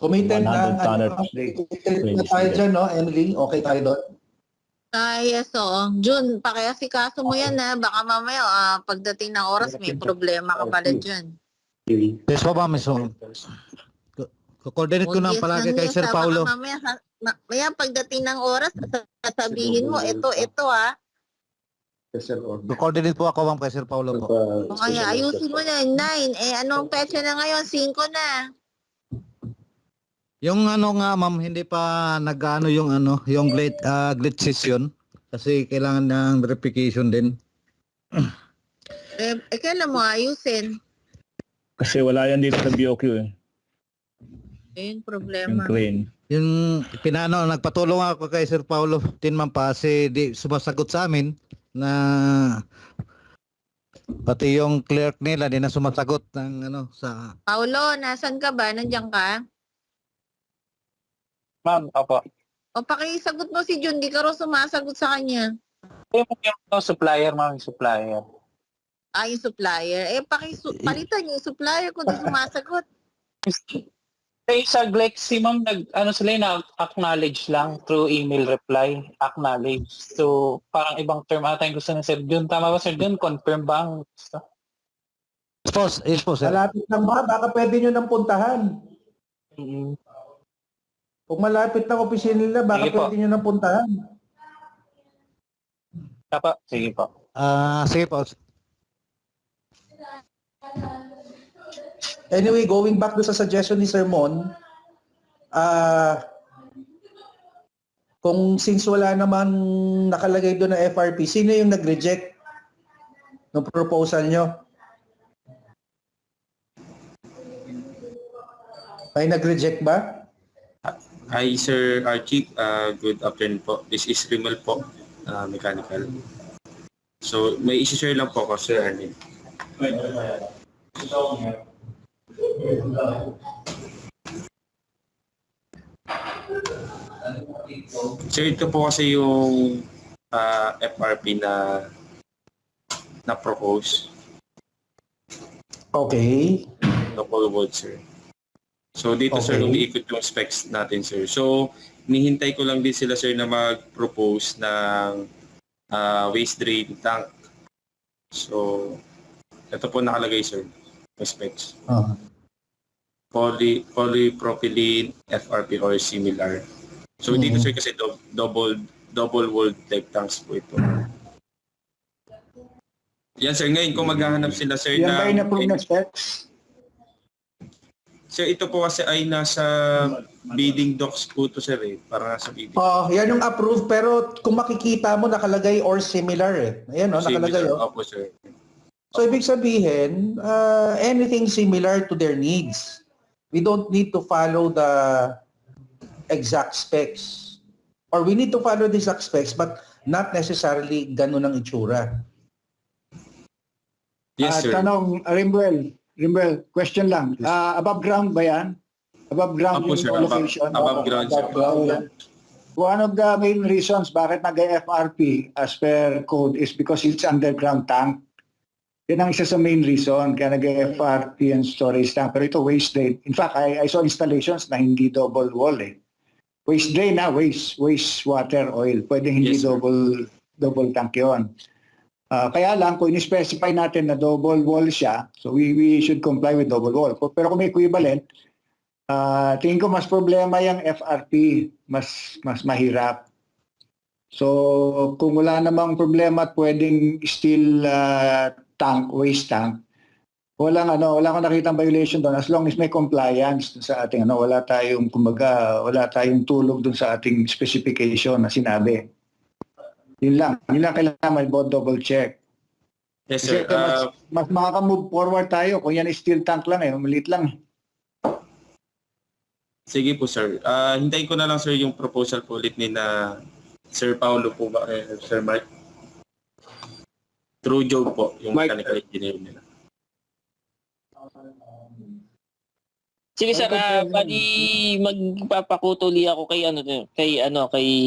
Committed 100 tonner. na tayo dyan, no, Emily? Okay tayo doon? Yes, oo. June, pakiasikaso mo yan baka mamaya pagdating ng oras may problema ka pala dyan. yes po, ma'am. So, coordinate ko na palagi kay Sir Paulo. Baka mamaya pagdating ng oras sasabihin mo ito Coordinate po ako, ma'am, kay Sir Paulo po. O kaya ayusin mo na 9. Anong petsa na ngayon? 5 na. Yung nga, ma'am, hindi pa nag-ano yung glitch session kasi kailangan ng verification din. Kailan mo ayusin? Kasi wala yan dito sa BOQ eh. Ayun, Yung problema. crane. Yung nagpatulong ako kay Sir Paulo Tinman pa kasi di sumasagot sa amin na pati yung clerk nila di na sumasagot ng sa Paulo, nasan ka ba? Nandiyan ka? Ma'am, opo. O pakisagot mo si Jun, di ka rin sumasagot sa kanya. Yung supplier, ma'am, yung supplier. Yung supplier. Palitan yung supplier kung di sumasagot. Sa Glexi, ma'am, sila na-acknowledge lang through email reply. Acknowledge. So, parang ibang term ata yung gusto na Sir Jun. Tama ba, Sir Jun? Confirm ba ang gusto? Yes po, sir. Malapit lang ba? Baka pwede nyo nang puntahan. Kung malapit ng opisina nila, baka Sige po. pwede nyo nang puntahan. Tapa? Sige po. Sige po. Anyway, going back to sa suggestion ni Sir Mon, kung since wala naman nakalagay doon na FRP, sino yung nag-reject? ng proposal nyo? May nag-reject ba? Hi, Sir Archie. Good afternoon po. This is Rimmel po, mechanical. So, may isi-share lang po ako, Sir Arnel. Sir, ito po kasi yung FRP na propose. Okay. Double word, sir. So dito, sir, Okay. umiikot yung specs natin, sir. So, nihintay ko lang din sila, sir, na mag-propose ng waste drain tank. So, ito po nakalagay, sir, yung specs. Ah. Polypropylene, FRP, or similar. So, dito, sir, kasi double walled type tanks po ito. Yan, sir. Ngayon, kung maghahanap sila, sir, Yan ba in-approve na specs? Sir, ito po kasi ay nasa bidding docs po to, sir, eh. Para nasa bidding. Yan yung approved, pero kung makikita mo nakalagay or similar eh. Ayan, nakalagay. Similar. Opo, sir. So ibig sabihin, anything similar to their needs. We don't need to follow the exact specs. Or we need to follow the exact specs, but not necessarily ganun ang itsura. Yes, sir. Tanong, Rimbel, question lang. Above ground ba yan? Above ground Opo, yung sir. location? Above ground, sir. Ground. One of the main reasons bakit nag-FRP as per code is because it's underground tank. Yan ang isa sa main reason kaya nag-FRP and storage tank. Pero ito waste drain. In fact, I saw installations na hindi double wall eh. Waste drain na, waste water, oil. Pwede hindi Yes, sir. double tank yun. Kaya lang, kung in-specify natin na double wall siya, so we should comply with double wall. Pero kung may equivalent, tingin ko mas problema yung FRP, mas mahirap. So, kung wala namang problema at pwedeng steel tank, waste tank, wala akong nakitang violation doon as long as may compliance sa ating wala tayong tulog doon sa ating specification na sinabi. Yun lang kailangan may double check. Yes, Kasi sir. mas makaka-move forward tayo kung yan is steel tank lang maliit lang. Sige po, sir. Hintayin ko na lang, sir, yung proposal po ulit ni na Sir Paulo po ba, Sir Mark? True Joe po, yung Mark. mechanical engineer nila. Sige sir, bali magpapakutuli ako kay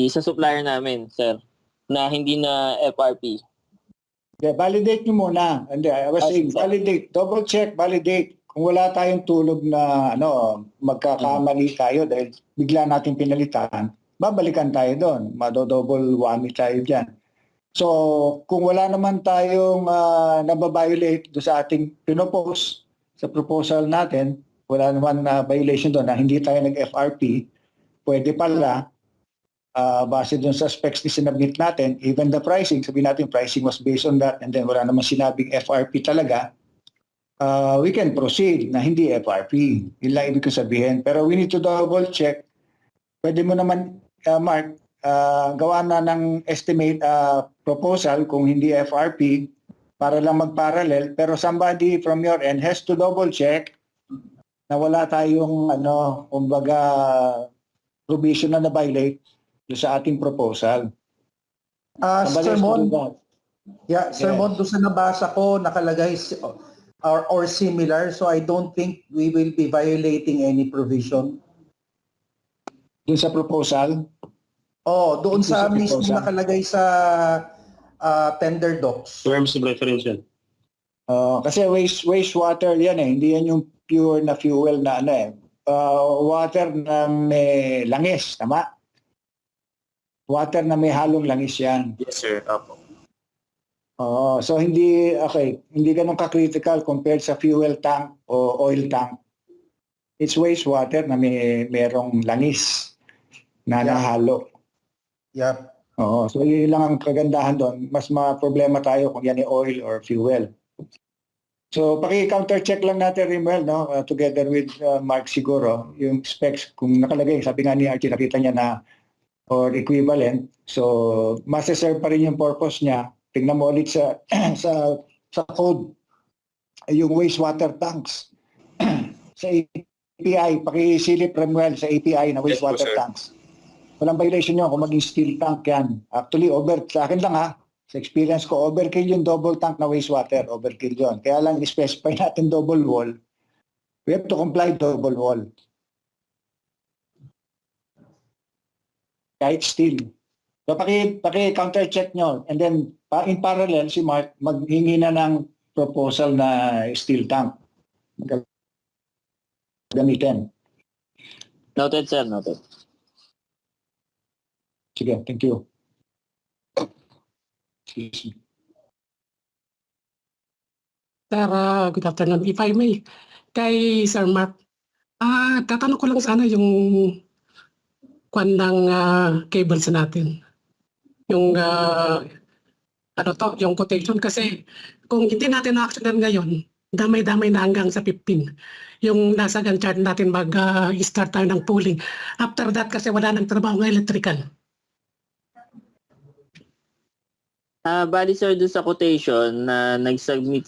sa supplier namin, sir, na hindi na FRP. Okay, validate nyo muna. And I was saying, validate, double check, validate. Kung wala tayong tulog na magkakamali tayo dahil bigla natin pinalitan, babalikan tayo doon. Mado-double whammy tayo dyan. So, kung wala naman tayong nababiolate doon sa ating pinopose sa proposal natin, wala naman na violation doon na hindi tayo nag-FRP, pwede pala, base doon sa specs na sinabit natin, even the pricing, sabihin natin pricing was based on that, and then wala naman sinabing FRP talaga, we can proceed na hindi FRP. Yun lang ibig ko sabihin. Pero we need to double check. Pwede mo naman, Mark, gawa na ng estimate proposal kung hindi FRP para lang mag-parallel, pero somebody from your end has to double check na wala tayong kumbaga provision na na-violate sa ating proposal. Sir Mon, Sir Mon, doon sa nabasa ko nakalagay or similar, so I don't think we will be violating any provision. Doon sa proposal? Doon sa Doon sa mismo proposal. nakalagay sa tender docs. Terms of reference yan. Kasi wastewater yan hindi yan yung pure na fuel na water na may langis, tama? Water na may halong langis yan. Yes, sir. Opo. So hindi ganun ka-critical compared sa fuel tank o oil tank. It's wastewater na merong langis na nahalo. Yep. So yun lang ang kagandahan doon. Mas ma-problema tayo kung yan ay oil or fuel. So paki-counter-check lang natin, Rimmel, together with Mark siguro, yung specs kung nakalagay. Sabi nga ni Archie, nakita niya na or equivalent. So, masaserve pa rin yung purpose niya. Tingnan mo ulit sa sa code yung wastewater tanks. Sa API, pakisilip Remuel sa API na Yes po, wastewater sir. tanks. Walang violation yun kung maging steel tank yan. Actually, sa akin lang ha, sa experience ko, overkill yung double tank na wastewater. Overkill yun. Kaya lang specify natin double wall. We have to comply double wall. Kahit steel. So paki-counter check nyo. And then, in parallel, si Mark maghingi na ng proposal na steel tank. Gamitin. Noted, sir. Noted. Sige, thank you. Excuse me. Sir, good afternoon. If I may, kay Sir Mark, tatanong ko lang sana yung kwan ng cables natin. Yung yung quotation kasi kung hindi natin na-actionan ngayon, damay-damay na hanggang sa 15. Yung nasa Gantt chart natin mag-start tayo ng pooling. After that kasi wala nang trabaho ng electrical. Bali sir, doon sa quotation na nag-submit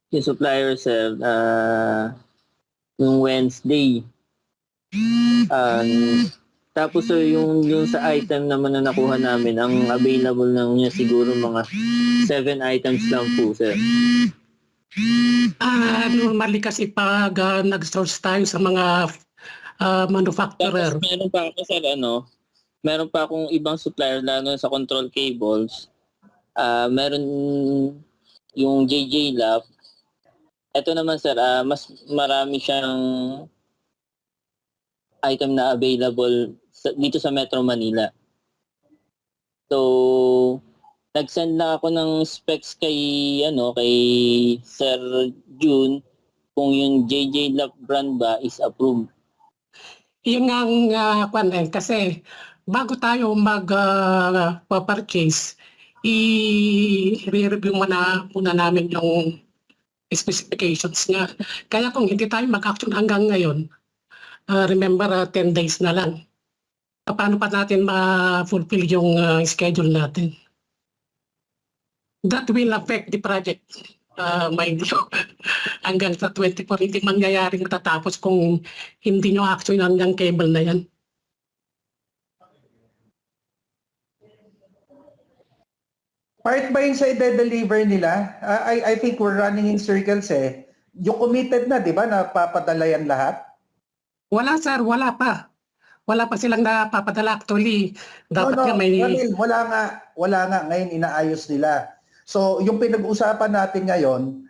yung supplier sir nung Wednesday. Tapos sir, yung sa item naman na nakuha namin, ang available lang niya siguro mga 7 items lang po sir. Normally kasi pag nag-source tayo sa mga manufacturer, Tapos meron pa ako sir, meron pa akong ibang supplier lalo sa control cables. Meron yung JJ Lab. Ito naman sir, mas marami siyang item na available dito sa Metro Manila. So, nag-send na ako ng specs kay Sir June kung yung JJ Lab brand ba is approved. yun nga ang kasi bago tayo mag-purchase, i-review muna namin yung specifications nga. Kaya kung hindi tayo mag-action hanggang ngayon, remember 10 days na lang. Paano pa natin ma-fulfill yung schedule natin? That will affect the project. Mind you, hanggang sa 24, hindi mangyayaring matatapos kung hindi nyo action hanggang cable na yan. Part ba yun sa i-deliver nila? I think we're running in circles eh. Yung committed na, di ba, na papadala yan lahat? Wala sir, wala pa. Wala pa silang napapadala. Actually, dapat nga may... Ramil, wala nga. Ngayon inaayos nila. So, yung pinag-usapan natin ngayon,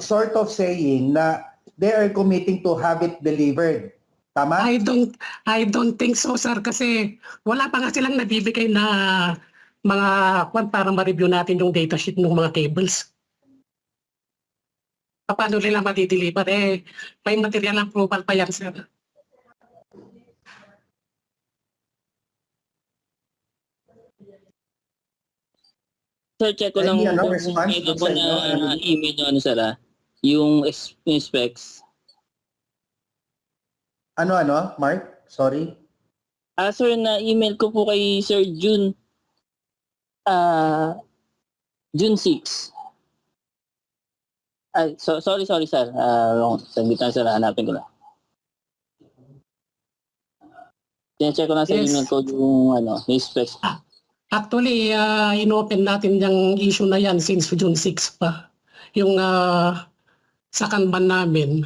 sort of saying na they are committing to have it delivered. Tama? I don't think so sir kasi wala pa nga silang nabibigay na mga para ma-review natin yung datasheet ng mga cables. Paano nila ma-deliver? May material approval pa yan sir. Sir, check ko lang Any kung response ito dun po sa inyo? na email nyo, sir, yung specs. Ano, Mark? Sorry? Sir, na-email ko po kay Sir June. June 6. Sorry, sir. Saglit na, sir. Hanapin ko lang. Check ko lang sa Yes. email ko yung, yung specs. Actually, inopen natin yung issue na yan since June 6 pa. Yung sa Kanban namin,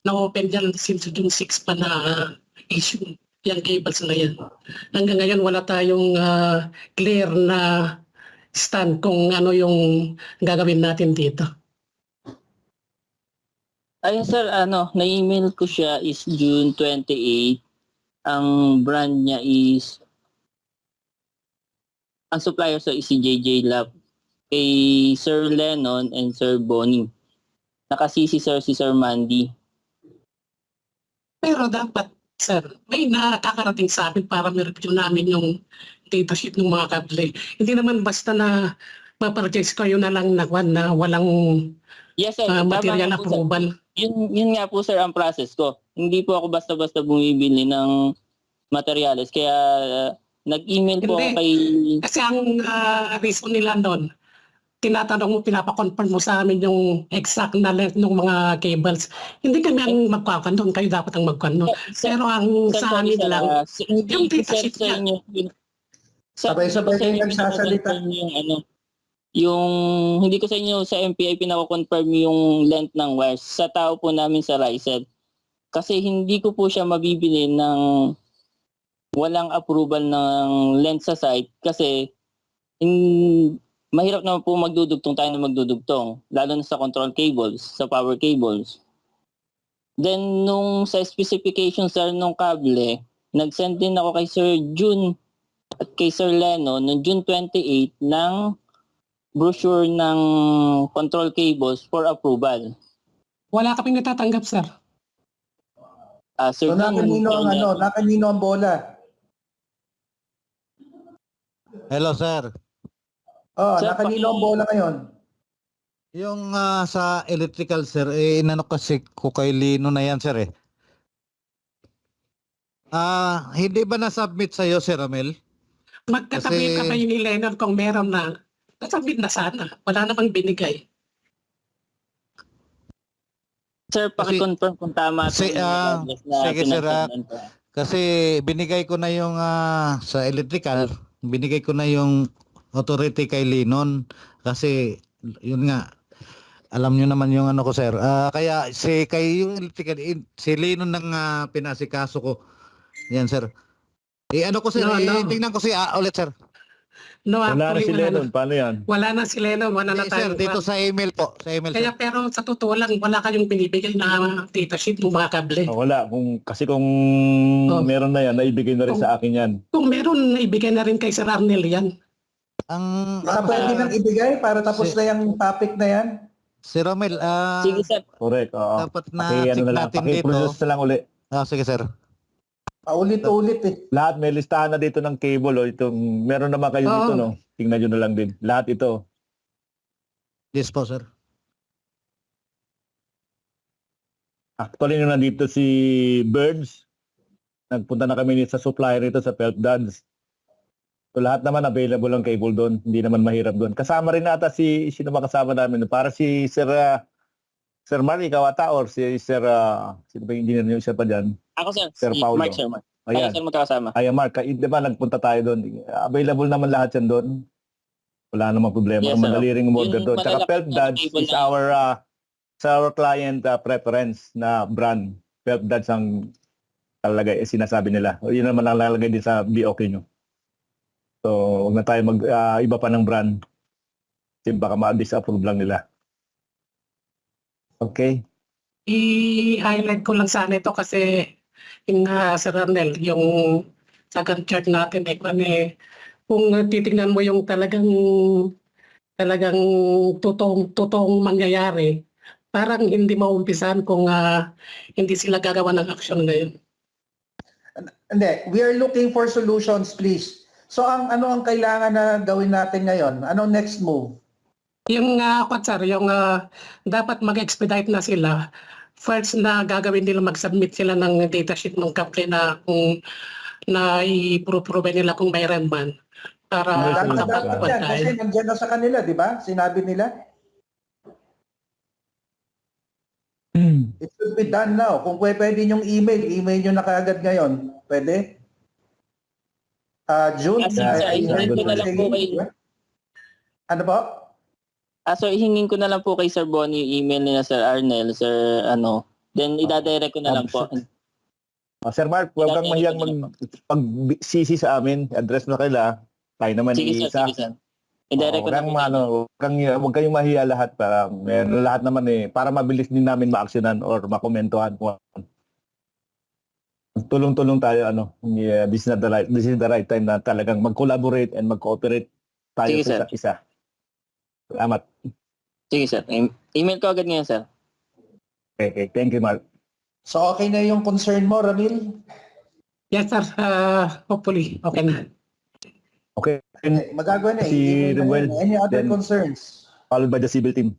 na-open yan since June 6 pa na issue. Yung cables na yan. Hanggang ngayon, wala tayong clear na stand kung ano yung gagawin natin dito. Ayun, sir, na-email ko siya is June 28. Ang brand niya is ang supplier sa is si JJ Lab kay Sir Lennon and Sir Bonnie. Nakasisi sir si Sir Mandy. Pero dapat, sir, may nakakarating sa amin para ma-review namin yung datasheet ng mga kable. Hindi naman basta na ma-purchase kayo na lang na walang Yes sir, material tama po, sir. approval. Yun nga po sir ang process ko. Hindi po ako basta-basta bumibili ng materials. Kaya nag-email po ako Hindi. kay... Kasi ang reason nila doon, tinatanong mo, pinapakonfirm mo sa amin yung exact na length ng mga cables. Hindi kami ang magkakon doon, kayo dapat ang magkon doon. Pero ang sa amin lang, yung data sheet sa niya. inyo, Sabay-sabay kayo nagsasalita. Yung hindi ko sa inyo sa MPI pinako-confirm yung length ng wires sa tao po namin sa Rysel. Kasi hindi ko po siya mabibili ng walang approval ng length sa site kasi mahirap naman po magdudugtong tayo na magdudugtong, lalo na sa control cables, sa power cables. Then, nung sa specification, sir, nung kable, nag-send din ako kay Sir June at kay Sir Leno noong June 28 ng brochure ng control cables for approval. Wala kaming natatanggap, sir. Sir So nakanino ang bola? Hello, sir. Sir, Nakanino ang bola ngayon? Yung sa electrical, sir, inano kasi ko kay Lino na yan, sir eh. Hindi ba na-submit sa'yo, Sir Amel? Magkatabi ka kayo ni Leonard kung meron na. Nasabit na sana. Wala namang binigay. Sir, paki-confirm kung tama Sige, sir. Kasi binigay ko na yung sa electrical, binigay ko na yung authority kay Linon. Kasi yun nga, alam nyo naman yung ano ko, sir. Kaya kay yung electrical, si Linon nang pinasikaso ko. Yan, sir. Ano ko, sir? Tingnan ko ulit, sir. No, Wala na actually, si Lennon. Paano yan? Wala na si Lenon. Wala na Sir, tayo. dito sa email po. Sa email, Kaya sir. pero sa totoo lang, wala kayong binibigay na data sheet ng mga kable. Wala. Kung meron na yan, naibigay na rin sa akin yan. Kung meron, ibigay na rin kay Sir Arnel yan. Pwede nang ibigay para tapos na yung topic na yan? Sir Romel, Sige, sir. Correct. dapat na check natin dito. Paki-process na lang uli. Sige, sir. Ulit-ulit eh. Lahat may listahan na dito ng cable. Meron naman kayo dito, no? Tingnan nyo na lang din. Lahat ito. Yes po, sir. Actually, nung nandito si Birds, nagpunta na kami sa supplier nito sa Peltdads. So lahat naman available ang cable doon. Hindi naman mahirap doon. Kasama rin nata sino ba kasama namin? Para si Sir Mark, ikaw ata, or si Sir, sino ba yung engineer niyo, isa pa dyan? Ako, sir. Sir Si Paulo. Mark, sir. Mark. Ayan. Sir, magkakasama. Ay, Mark, di ba nagpunta tayo doon? Available naman lahat yan doon. Wala namang problema. Yes, sir. Madali ring umorder Yung doon. Tsaka malalapit Peltdads na cable is na- our client preference na brand. Peltdads ang talaga sinasabi nila. Yun naman ang lalagay din sa BOK nyo. So, huwag na tayo iba pa ng brand. Kasi baka ma-disapprove lang nila. Okay? I-highlight ko lang sana ito kasi yung Sir Arnel, yung second chart natin kung titingnan mo yung talagang totoong mangyayari, parang hindi maumpisan kung hindi sila gagawa ng action ngayon. Hindi, we are looking for solutions, please. So ano ang kailangan na gawin natin ngayon? Anong next move? Yung yung dapat mag-expedite na sila. First na gagawin nila, mag-submit sila ng data sheet ng kable na kung na i-prove nila kung mayroon man para Dapat yan, kasi nandiyan na sa kanila, di ba? Sinabi nila. It should be done now. Kung pwede yung email nyo na kaagad ngayon. Pwede? June? Hingin ko na lang po kay... Ano po? So, hingin ko na lang po kay Sir Bonnie yung email nila Sir Arnel, Sir then idadirect ko na lang po. Sir Mark, huwag kang mahiyang pag-CC sa amin. Address mo kaila. Tayo naman Sige, sir. isa. Sige, sir. Idirect ko na po. Huwag kayong mahiya lahat. Lahat naman para mabilis din namin ma-actionan or makomentuhan. Tulong-tulong tayo. This is the right time na talagang mag-collaborate and mag-cooperate tayo Sige, sa isa't isa. Salamat. Sige, sir. Email ko agad ngayon, sir. Okay. Thank you, Mark. So okay na yung concern mo, Ramil? Yes, sir. Hopefully, okay na. Okay. Magagawa na. Si Ruel, Any other then- concerns? Followed by the civil team.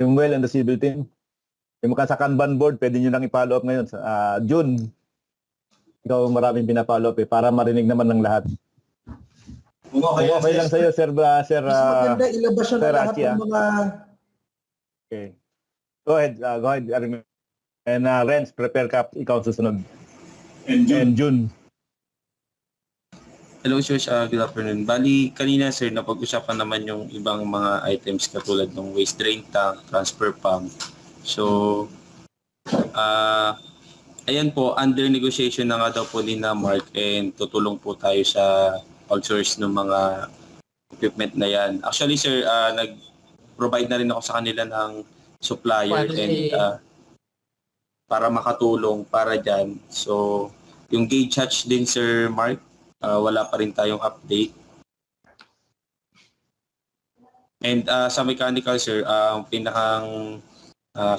Yung well and the civil team. Yung mga sa Kanban board, pwede nyo lang i-follow up ngayon. June, ikaw maraming pinapollow up para marinig naman ng lahat. Okay lang sa'yo, Sir, Sir, Mas maganda ilabas nyo na Sir lahat Archie, ng mga... okay. Go ahead, Armin. And Renz, prepare ka, ikaw susunod. And June. Hello sir, good afternoon. Bali, kanina sir, napag-usapan naman yung ibang mga items katulad ng waste drain tank, transfer pump. So, ayan po, under negotiation na nga daw po ni na Mark and tutulong po tayo sa outsource ng mga equipment na yan. Actually sir, nag-provide na rin ako sa kanila ng supplier and para makatulong para dyan. So, yung gauge hatch din Sir Mark, wala pa rin tayong update. And sa mechanical sir, ang pinakang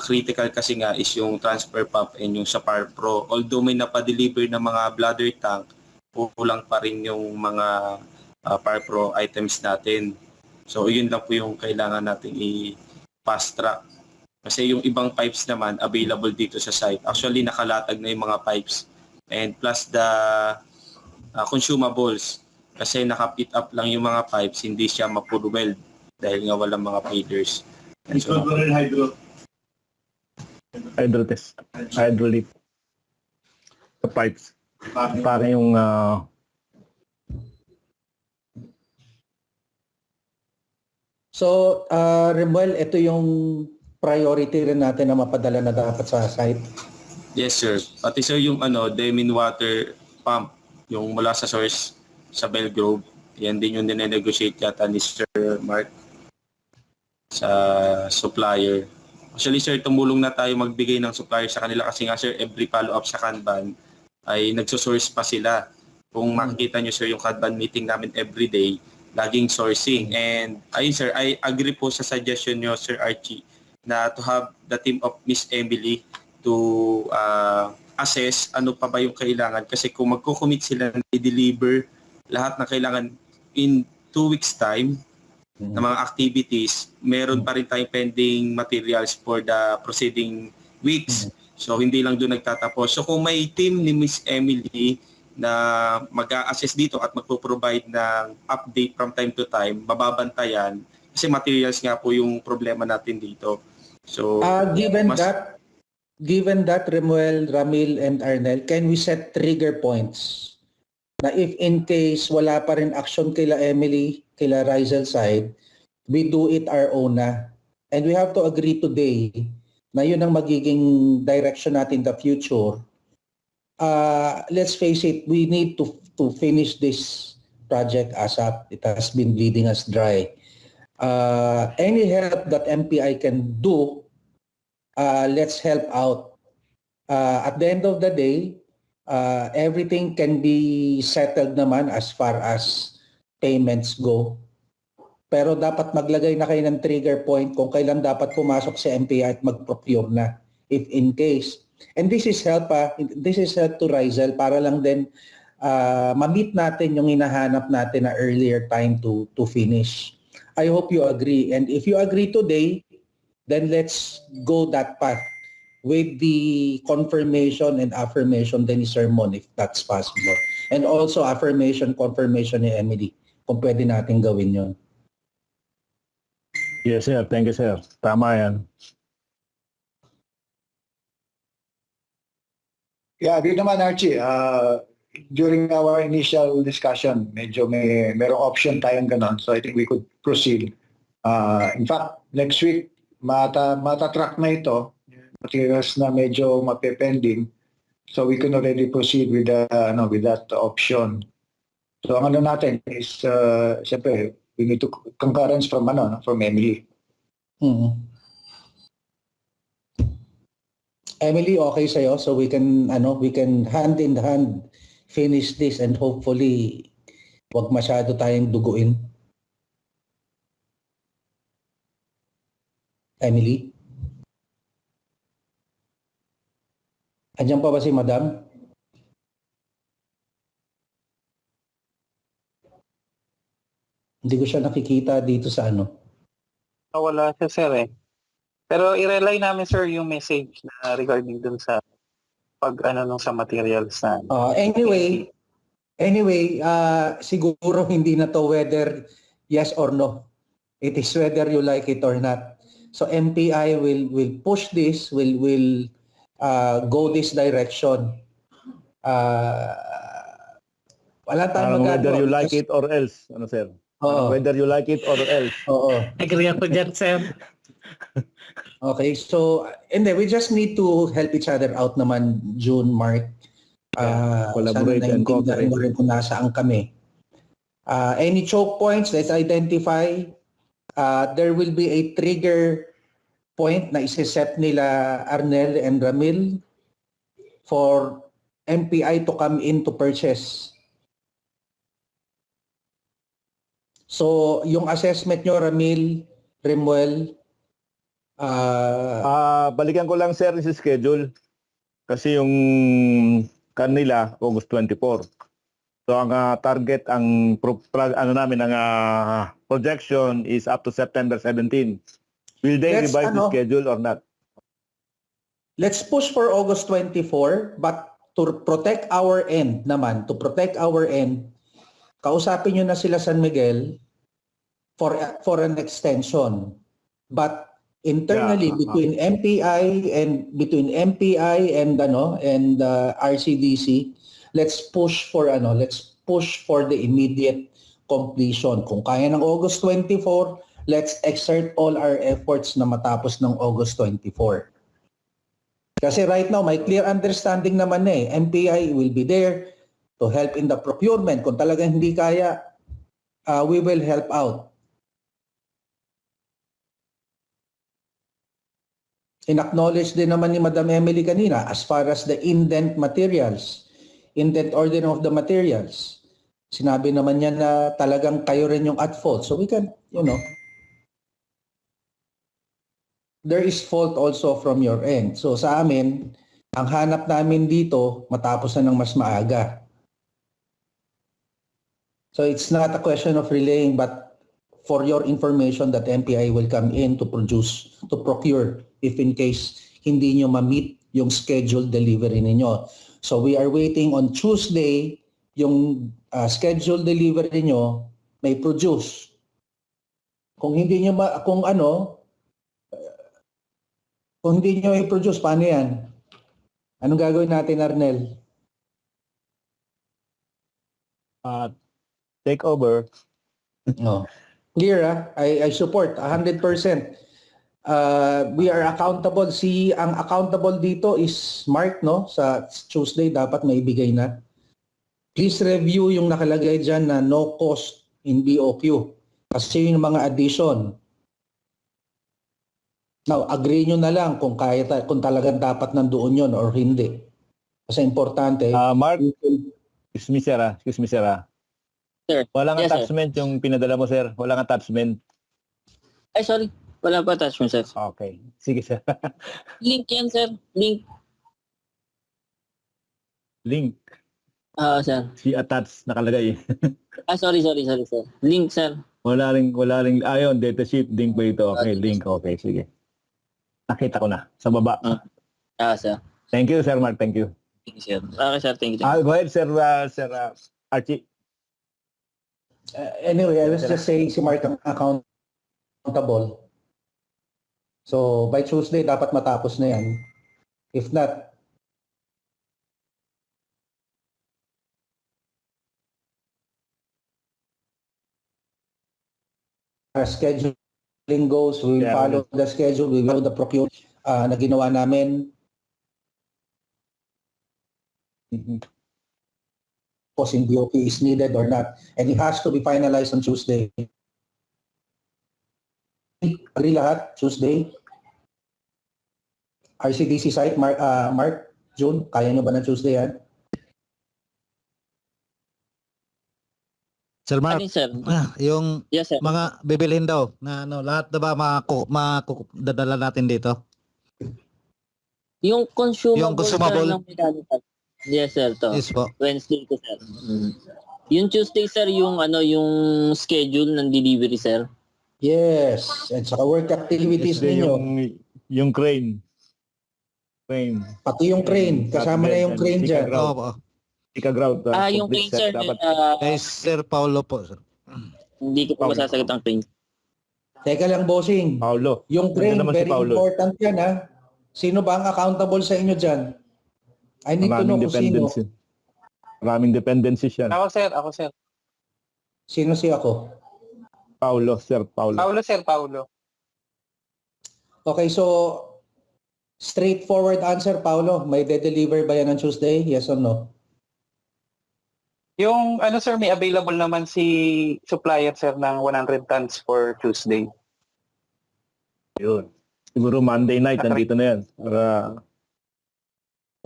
critical kasi nga is yung transfer pump and yung sa Power Pro. Although may napadeliver na mga bladder tank, kulang pa rin yung mga Power Pro items natin. So yun lang po yung kailangan natin i-fast track. Kasi yung ibang pipes naman available dito sa site. Actually nakalatag na yung mga pipes. And plus the consumables. Kasi naka-pit up lang yung mga pipes, hindi siya ma-full weld dahil nga walang mga feeders. So, Hydro test. Hydraulic. Sa pipes. Para yung So, Remuel, ito yung priority rin natin na mapadala na dapat sa site. yes sir. Pati sir yung Demin water pump, yung mula sa source sa Belgrove, yan din yung nine-negotiate yata ni Sir Mark sa supplier. Actually sir, tumulong na tayo magbigay ng supplier sa kanila kasi nga sir, every follow-up sa Kanban ay nagsosource pa sila. Kung makikita nyo sir yung Kanban meeting namin everyday, laging sourcing. And ayun sir, I agree po sa suggestion nyo Sir Archie na to have the team of Miss Emily to assess ano pa ba yung kailangan. Kasi kung magko-commit sila na i-deliver lahat na kailangan in 2 weeks time na mga activities, meron pa rin tayong pending materials for the proceeding weeks. So hindi lang doon nagtatapos. So kung may team ni Miss Emily na mag-a-assess dito at magpo-provide ng update from time to time, mababantayan kasi materials nga po yung problema natin dito. So given that Remuel, Ramil, and Arnel, can we set trigger points na if in case wala pa rin action kila Emily, kila Rizel side, we do it our own na. And we have to agree today na yun ang magiging direction natin in the future. Let's face it, we need to finish this project ASAP. It has been bleeding us dry. Any help that MPI can do, let's help out. At the end of the day, everything can be settled naman as far as payments go. Pero dapat maglagay na kayo ng trigger point kung kailan dapat pumasok si MPI at mag-procure na if in case. And this is help to Rizel para lang din ma-meet natin yung hinahanap natin na earlier time to finish. I hope you agree. And if you agree today, then let's go that path with the confirmation and affirmation din ni Sermon if that's possible. And also affirmation, confirmation ni Emily kung pwede natin gawin yon. yes sir, thank you sir. Tama yan. Yeah, agree naman Archie. During our initial discussion, medyo merong option tayong ganon. So I think we could proceed. In fact, next week, matatrack na ito. Materials na medyo mapepending. So we can already proceed with that option. So ang natin is, siyempre, we need to concurrence from Emily. Emily, okay sa'yo? So we can hand in hand finish this and hopefully wag masyado tayong duguin. Emily? Andiyan pa ba si Madam? Hindi ko siya nakikita dito sa Wala siya sir eh. Pero i-relay namin sir yung message na regarding dun sa sa materials na. Anyway, Anyway, siguro hindi na to whether yes or no. It is whether you like it or not. So MPI will push this, will go this direction. Wala tayong magagawa. Whether you like because- it or else, ano sir? Oo. Whether you like it or else. Oo. Agree ako dyan, sir. Okay, so and then we just need to help each other out naman, June, Mark. Collaborate and naiintindihan cooperate. mo rin kung nasaan kami. Any choke points, let's identify. There will be a trigger point na isiset nila Arnel and Ramil for MPI to come in to purchase. So, yung assessment nyo, Ramil, Remuel, Balikan ko lang sir si schedule. Kasi yung kanila August 24. So ang target ang namin ang projection is up to September 17. Will they Let's, revise the schedule or not? let's push for August 24, but to protect our end naman, kausapin nyo na sila San Miguel for an extension. But internally between MPI and RCDC, let's push for the immediate completion. Kung kaya ng August 24, let's exert all our efforts na matapos ng August 24. Kasi right now, may clear understanding naman MPI will be there to help in the procurement. Kung talagang hindi kaya, we will help out. In-acknowledge din naman ni Madam Emily kanina as far as the indent ordering of the materials. Sinabi naman niya na talagang kayo rin yung at fault. So we can, there is fault also from your end. So sa amin, ang hanap namin dito, matapos na ng mas maaga. So it's not a question of relaying, but for your information that MPI will come in to procure if in case hindi nyo ma-meet yung scheduled delivery ninyo. So we are waiting on Tuesday, yung scheduled delivery nyo may produce. Kung hindi nyo i-produce, paano yan? Anong gagawin natin, Arnel? Take over. No. Clear, I support 100%. We are accountable. Ang accountable dito is Mark, no? Sa Tuesday dapat maibigay na. Please review yung nakalagay dyan na no cost in BOQ. Kasi yung mga addition. Now, agree nyo na lang kung talagang dapat nandoon yun or hindi. Kasi importante. Mark, excuse me sir. Sir. Walang Yes, sir. attachment yung pinadala mo sir. Walang attachment. Ay, sorry. Wala pa attachment, sir. Okay. Sige sir. Link yan, sir. Link. Link. Sir. Si attach nakalagay. Sorry, sir. Link, sir. Wala ring ayon data sheet link ba ito? Okay, link. Okay, sige. Nakita ko na sa baba. Sir. Thank you sir Mark, thank you. Thank you, sir. Okay, sir. Thank you. Go ahead sir Archie. Anyway, I was just saying si Mark ang accountable. So, by Tuesday, dapat matapos na yan. If not, as scheduling goes, we will follow the schedule, we will follow the procurement na ginawa namin. Cost in BOP is needed or not. And it has to be finalized on Tuesday. Agree lahat, Tuesday. RCDC site, Mark, June, kaya nyo ba ng Tuesday yan? Sir Mark, Ano, sir? yung Yes, sir. mga bibilhin daw na lahat na ba dadala natin dito? Yung consumable, Yung consumable? sir, ng mechanical. Yes, sir. To. Yes po. Wednesday to, sir. Yung Tuesday, sir, yung schedule ng delivery, sir. Yes, and saka work activities Yesterday, ninyo. yung crane. Pati yung crane, kasama na yung crane dyan. Oo po. Sika Grout. Yung complete crane set sir, dapat. Kay Sir Paulo po, sir. hindi ko po masasagot ang crane. Teka lang, bossing. Paulo. Yung Nandiyan crane, naman si very Paulo. important yan ha. Sino ba ang accountable sa inyo dyan? I need to know Maraming kung sino. dependency. Maraming dependencies yan. Ako sir. Sino si ako? Paulo, Sir Paulo. Paulo. Okay, so straightforward answer, Paulo. May de-deliver ba yan on Tuesday? Yes or no? Yung ano sir, may available naman si supplier sir ng 100 tons for Tuesday. Yun. Siguro Monday night, nandito na yan. Para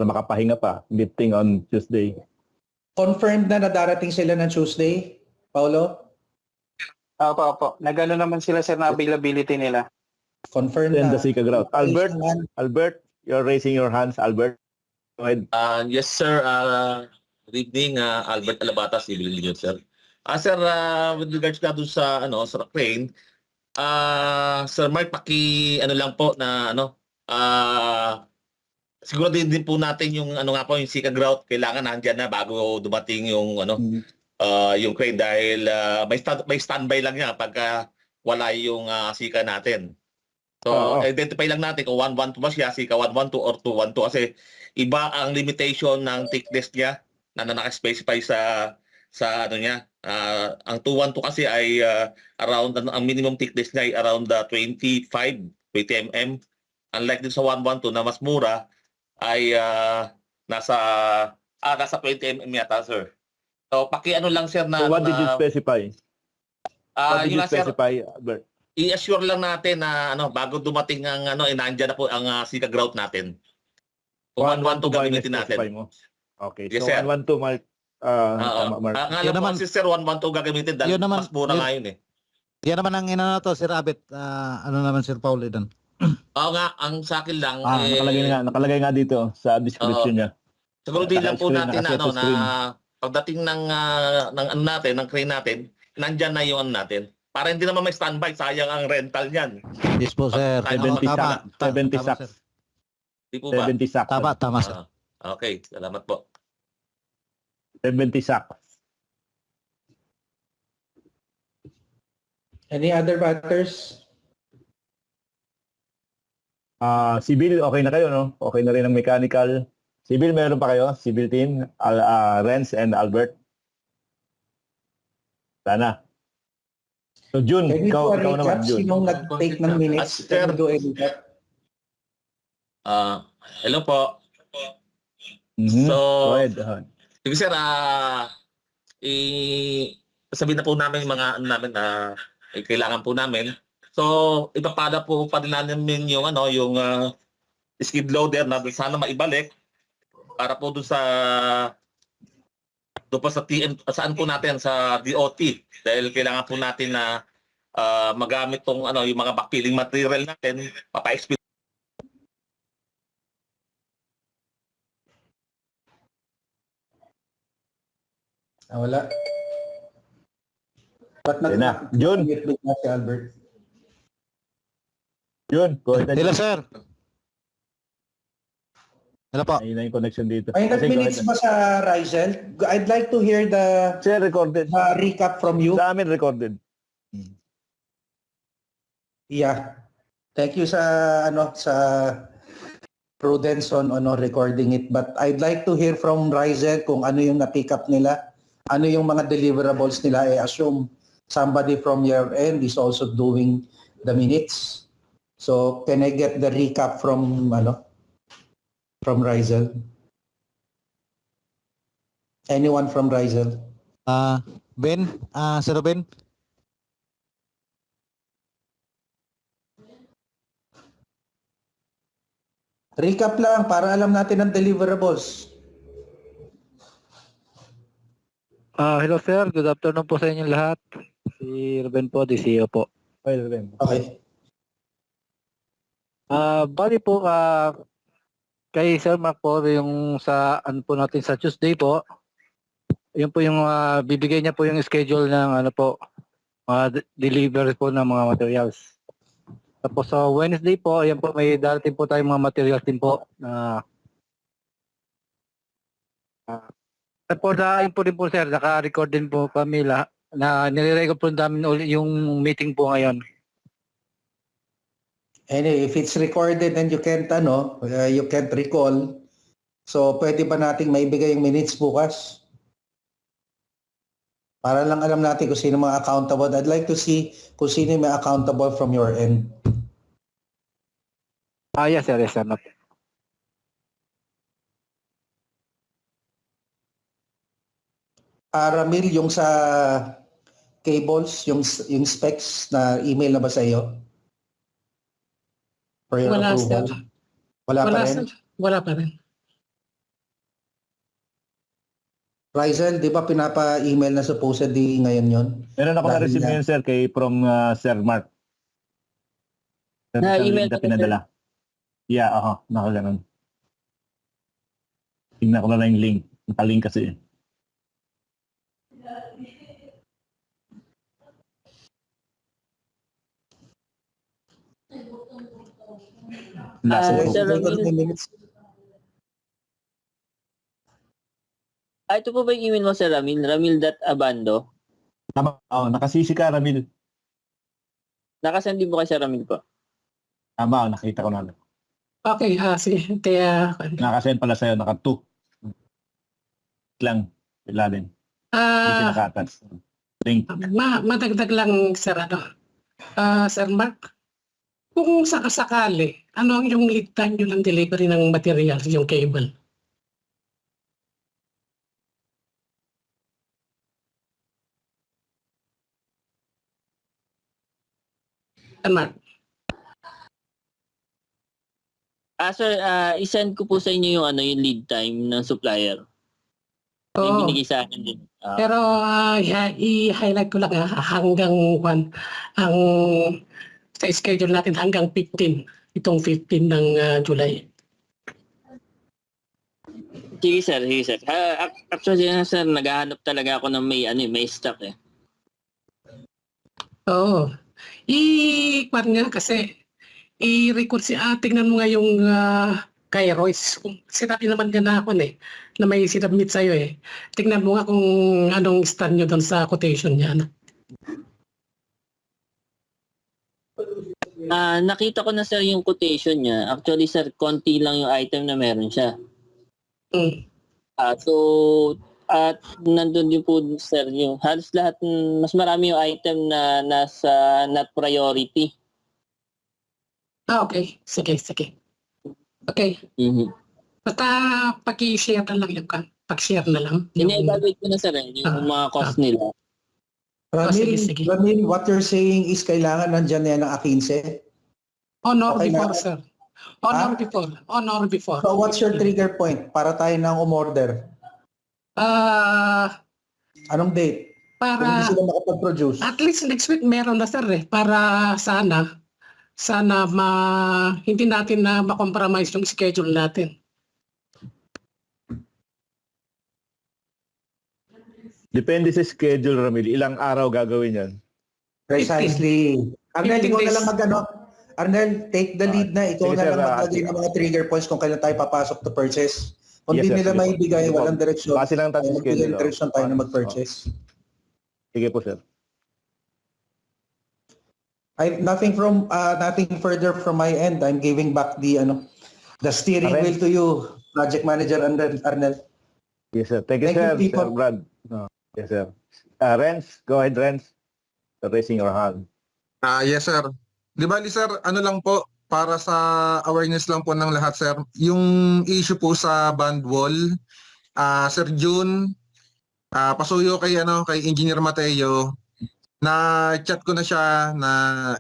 makapahinga pa. Lifting on Tuesday. Confirmed na darating sila ng Tuesday, Paulo? Opo. Nagano naman sila sir na availability nila. Confirmed Then na. the Sika Grout. Albert, you're raising your hands, Albert. Go ahead. Yes, sir. Good evening, Albert Alabata, Civil Engineer, sir. Sir, with regards ka doon sa, sa crane, Sir Mark, ano lang po na, siguro din po natin yung, yung Sika Grout, kailangan nandiyan na bago dumating yung, yung crane dahil may standby lang niya pagka wala yung Sika natin. So, identify lang natin kung 112 ba siya, Sika 112 or 212 kasi iba ang limitation ng thickness niya na naka-specify sa ano niya. Ang 212 kasi ay around, ang minimum thickness niya ay around 25, 20 mm. Unlike din sa 112 na mas mura ay nasa 20 mm yata, sir. So, paki-ano lang, sir, na... So what did you specify? What did you yun lang, sir, specify, Albert? i-assure lang natin na bago dumating ang nandiyan na po ang Sika Grout natin. Kung 112 gagamitin natin. Mo? Okay, Yes, so sir. 112 Mark. Tama, Mark. Ang alam ko si Sir 112 gagamitin dahil Yun naman, mas mura nga yun eh. Yan naman ang inano to, Sir Abet. Ano naman, Sir Paulo doon? Oo nga, ang sa akin lang Nakalagay nga dito sa description niya. siguro din lang po natin Naka-set na screen. pagdating ng natin, ng crane natin, nandyan na yung natin. Para hindi naman may standby, sayang ang rental niyan. Yes po, Sir. 70 Tama. sacks. 70 Tama, sacks. sir. Di po ba? 70 sacks. Tama, Sir. Okay, salamat po. 70 sacks. Any other matters? Civil, okay na kayo, no? Okay na rin ang mechanical. Civil, meron pa kayo? Civil team, Renz and Albert. Sana. So, June, Can we do ikaw a naman, recap? June. Sinong nag-take ng minutes? Sir. Can we do a recap? Hello po. Mhm. So, Go ahead. sige sir, sabihin na po namin yung mga namin na kailangan po namin. So, ipapada po pa din namin yung yung skid loader na sana maibalik para po doon po sa TM, saan po natin sa DOT dahil kailangan po natin na magamit tong yung mga backfilling material natin, papa-expedite. Wala. Ba't Yan na. June. nag-mute si Albert? June, go ahead. Hello, Sir. Hello po. Ayun na yung connection dito. May Kasi go nag-minutes ahead. ba sa Rizel? I'd like to hear the Sir, recorded. recap from you. Sa amin, recorded. Yeah. Thank you sa sa Prudence on recording it, but I'd like to hear from Rizel kung ano yung na-pick up nila, ano yung mga deliverables nila. I assume somebody from your end is also doing the minutes. So can I get the recap from Rizel? Anyone from Rizel? Ben, Sir Ben. Recap lang para alam natin ang deliverables. Hello sir, good afternoon po sa inyo lahat. Si Ruben po, di CEO po. Okay, Ruben. Okay. Bali po kay Sir Mark po yung sa po natin sa Tuesday po. Yun po yung bibigay niya po yung schedule ng delivery po ng mga materials. Tapos sa Wednesday po, ayan po may darating po tayong mga materials din po na For the info din po sir, naka-record din po kami na nire-record po namin ulit yung meeting po ngayon. Anyway, if it's recorded and you can't recall, so pwede ba nating maibigay yung minutes bukas? Para lang alam natin kung sino mga accountable. I'd like to see kung sino may accountable from your end. Yes sir, yes sir. Ramil, yung sa cables, yung specs na email na ba sa iyo? For your Wala, approval? sir. Wala pa rin? Sir. Wala pa rin. Rizel, di ba pinapa-email na supposedly ngayon yon? Meron ako Dahil na-receive na- ngayon, sir, from Sir Mark. Na-email na ko, sir. pinadala. Yeah, nakaganon. Tingnan ko na lang yung link. Nakalink kasi. Last Ah, one. Sir Ramil. Ito po ba yung email mo, Sir Ramil? Ramil.abando. Tama, nakasisi ka, Ramil. Nakasend din po kay Sir Ramil po. Tama, nakita ko na. Okay, sige. Kaya, Nakasend pala sa'yo, naka-2. Lang, ilalim. Hindi siya naka-attach. Link. madagdag lang, Sir, Sir Mark, kung sakasakali, ano ang yung lead time nyo ng delivery ng materials, yung cable? Sir Mark? Sir, isend ko po sa inyo yung yung lead time ng supplier. May Oo. binigay sa akin din. Pero i-highlight ko lang hanggang ang sa schedule natin hanggang 15, itong 15 ng July. Sige sir. Actually, sir, naghahanap talaga ako ng may stock eh. Oo. I-kwan nga kasi i-record tingnan mo nga yung kay Royce. Sinabi naman niya na ako na may sinabmit sa'yo eh. Tingnan mo nga kung anong stand nyo doon sa quotation niya. Nakita ko na sir yung quotation niya. Actually sir, konti lang yung item na meron siya. At nandun din po sir yung halos lahat, mas marami yung item na nasa not priority. Okay. Sige. Okay. Basta pag-i-share na lang yung pag-share na lang. Ine-evaluate ko na sir yung mga cost nila. Ramil, sige. Ramil, what you're saying is kailangan nandyan yan ng A15? Honor Okay before, na. sir. Honor before. So what's your trigger point para tayo ng umorder? Anong date? Kung hindi Para sila makapag-produce. at least next week meron na sir para sana hindi natin na ma-compromise yung schedule natin. Depende sa schedule, Ramil. Ilang araw gagawin yan? Precisely. Arnel, 15 ikaw na days. lang Arnel, take the lead na. Ikaw Sige, na sir, lang maglagay ng mga trigger points kung kailan tayo papasok to purchase. Kung Yes, di sir. nila Sige po. maibigay, Sige po. walang direksyon. Base lang tayo sa Magbigay schedule. ng direksyon tayo na mag-purchase. Sige po, sir. Nothing further from my end. I'm giving back the steering Arnel. wheel to you, Project Manager Arnel. Yes, sir. Thank you, Thank you, sir. people. Sir Brad. Yes, sir. Renz, go ahead, Renz. Raising your hand. Yes, sir. Di ba, sir, ano lang po, para sa awareness lang po ng lahat, sir, yung issue po sa band wall, Sir June, pasuyo kay Engineer Mateo, na chat ko na siya, na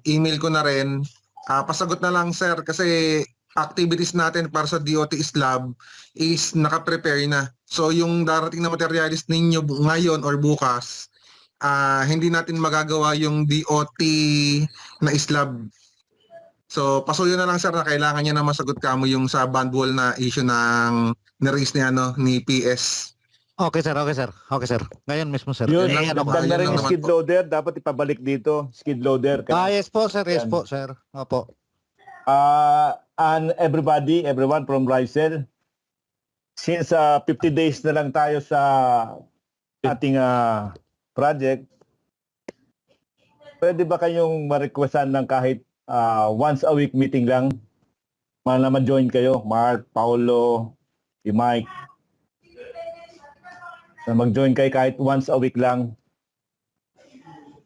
email ko na rin. Pasagot na lang, sir, kasi activities natin para sa DOT Lab is naka-prepare na. So yung darating na materialis ninyo ngayon or bukas, hindi natin magagawa yung DOT na slab. So pasuyo na lang sir na kailangan niya na masagot kamo yung sa band wall na issue ng na-raise ni PS. Okay, sir. Ngayon mismo, sir. Yun, Yun lang, dagdag na rin yun yung naman skid po. loader. Dapat ipabalik dito. Skid loader. Yes po, sir. Yes Yan. po, sir. Opo. And everyone from Rysel, since 50 days na lang tayo sa ating project, pwede ba kayong ma-requestan ng kahit once a week meeting lang? Na ma-join kayo, Mark, Paulo, si Mike. Na mag-join kayo kahit once a week lang.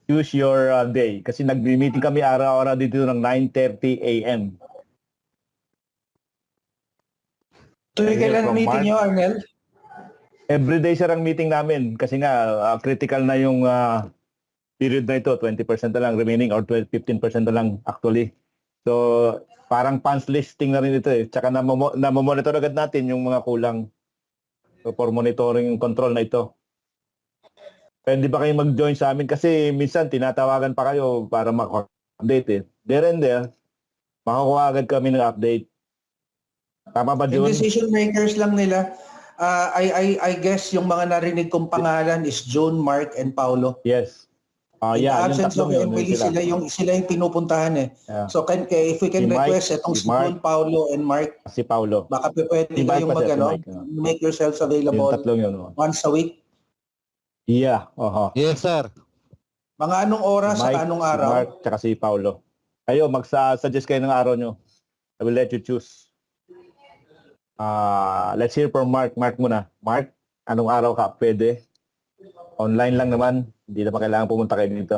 Use your day. Kasi nag-meeting kami araw-araw dito ng 9:30 a.m. Tuloy kailan ang meeting nyo, Arnel? Everyday sarang meeting namin kasi nga critical na yung period na ito, 20% na lang remaining or 15% na lang actually. So parang punch listing na rin ito eh. Tsaka namomonitor agad natin yung mga kulang for monitoring control na ito. Pwede ba kayong mag-join sa amin? Kasi minsan tinatawagan pa kayo para mag-update eh. There and there, makakuha agad kami ng update. Tama ba, Jun? Yung decision makers lang nila, I guess yung mga narinig kong pangalan is John, Mark, and Paulo. Yes. In the Yung absence of tatlong yun, Emily, sila yung pinupuntahan eh. Yeah. So if we can Si Mike, request itong si si Mark, John, Paulo, and Mark, Si Paulo. baka pwede Si Mike kayong pa siya, si mag-ano, Mike, make yourselves Yung available tatlong yun. once a week. Yeah. Yes, sir. Mga anong oras Si Mike, sa anong si araw? Mark, tsaka si Paulo. Kayo, magsa-suggest kayo ng araw nyo. I will let you choose. Let's hear from Mark. Mark muna. Mark, anong araw ka? Pwede? Online lang naman. Hindi naman kailangan pumunta kayo dito.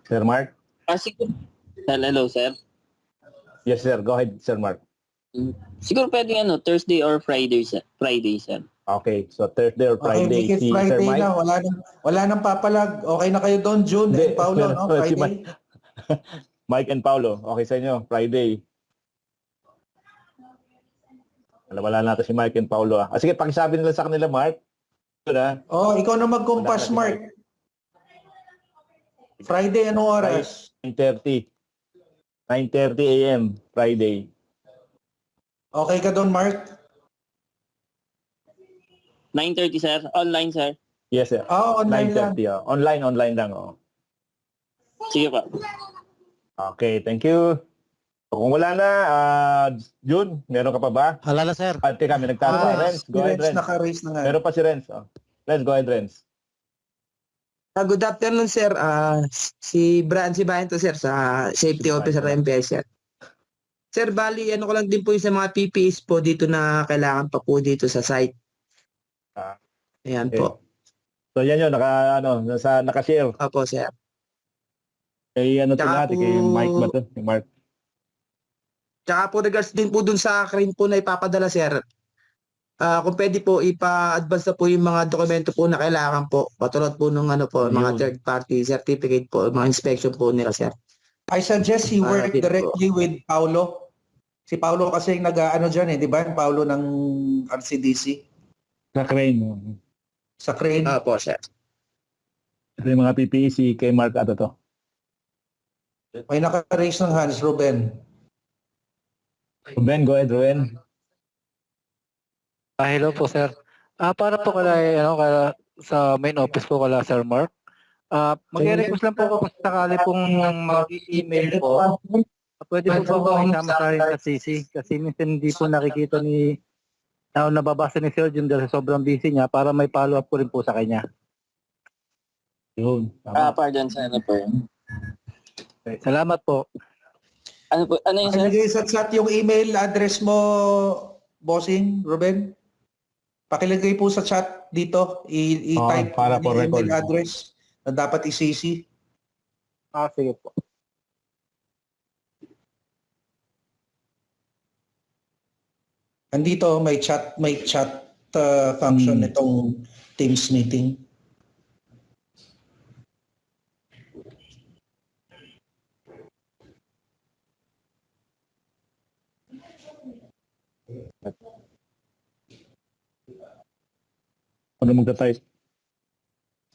Sir Mark? Siguro. Hello, sir. Yes, sir. Go ahead, Sir Mark. Siguro pwede Thursday or Friday, sir. Friday, sir. Okay. So, Thursday or Okay, Friday. make it Si Sir Friday Mike? na. Wala nang papalag. Okay na kayo doon, June Hindi, and Paulo, sir, no? si Friday. Mike and Paulo. Okay sa inyo? Friday. Wala natin si Mike and Paulo. Sige, pakisabi nila sa kanila, Mark. Ikaw na mag-compass, Wala Mark. Friday, anong oras? 9:30. 9:30 a.m. Friday. Okay ka doon, Mark? 9:30, sir. Online, sir. Yes, sir. Online lang. 9:30. Online lang. Sige pa. Okay, thank you. Kung wala na, June, meron ka pa ba? Wala na, sir. Teka, may nagtanong pa. Renz, go ahead, Renz. Naka-raise na nga. Meron pa si Renz. Renz, go ahead, Renz. Good afternoon, sir. Si Brian to, sir, sa Safety Officer ng MPS, sir. Sir, bali, ko lang din po yung sa mga PPEs po dito na kailangan pa po dito sa site. Ayan Okay. po. So, yan yun, naka-share. Opo, sir. Kay Tsaka natin, po- kay Mike ba to? Kay Mark. Tsaka po regards din po dun sa crane po na ipapadala, sir. Kung pwede po, ipa-advance na po yung mga dokumento po na kailangan po. Patulad po nung mga Ayun. third party certificate po, mga inspection po nila, sir. I suggest he work dito directly with Paulo. Si Paulo kasi yung dyan eh, di ba? Yung Paulo ng RCDC Sa crane. sa crane. Opo, sir. Ito yung mga PPE, si kay Mark ato to. May naka-raise ng hands, Ruben. Ruben, go ahead, Ruben. Hello po, sir. Para po kala sa main office po kala Sir Mark. Mag-request lang po ako kung sakali pong mag-email po. Pwede po po ako isama sa rin sa CC kasi minsan hindi po nakikita nababasa ni Sir Jun dahil sobrang busy niya para may follow-up ko rin po sa kanya. Yun. Pardon, sir. Ano po yun? Salamat po. Ano yun, sir? Pakilagay sa chat yung email address mo, bossing, Ruben. Pakilagay po sa chat dito. I-type para for yung email record. address na dapat i-CC. Sige po. Andito may chat function nitong Teams meeting. Ano magta-type?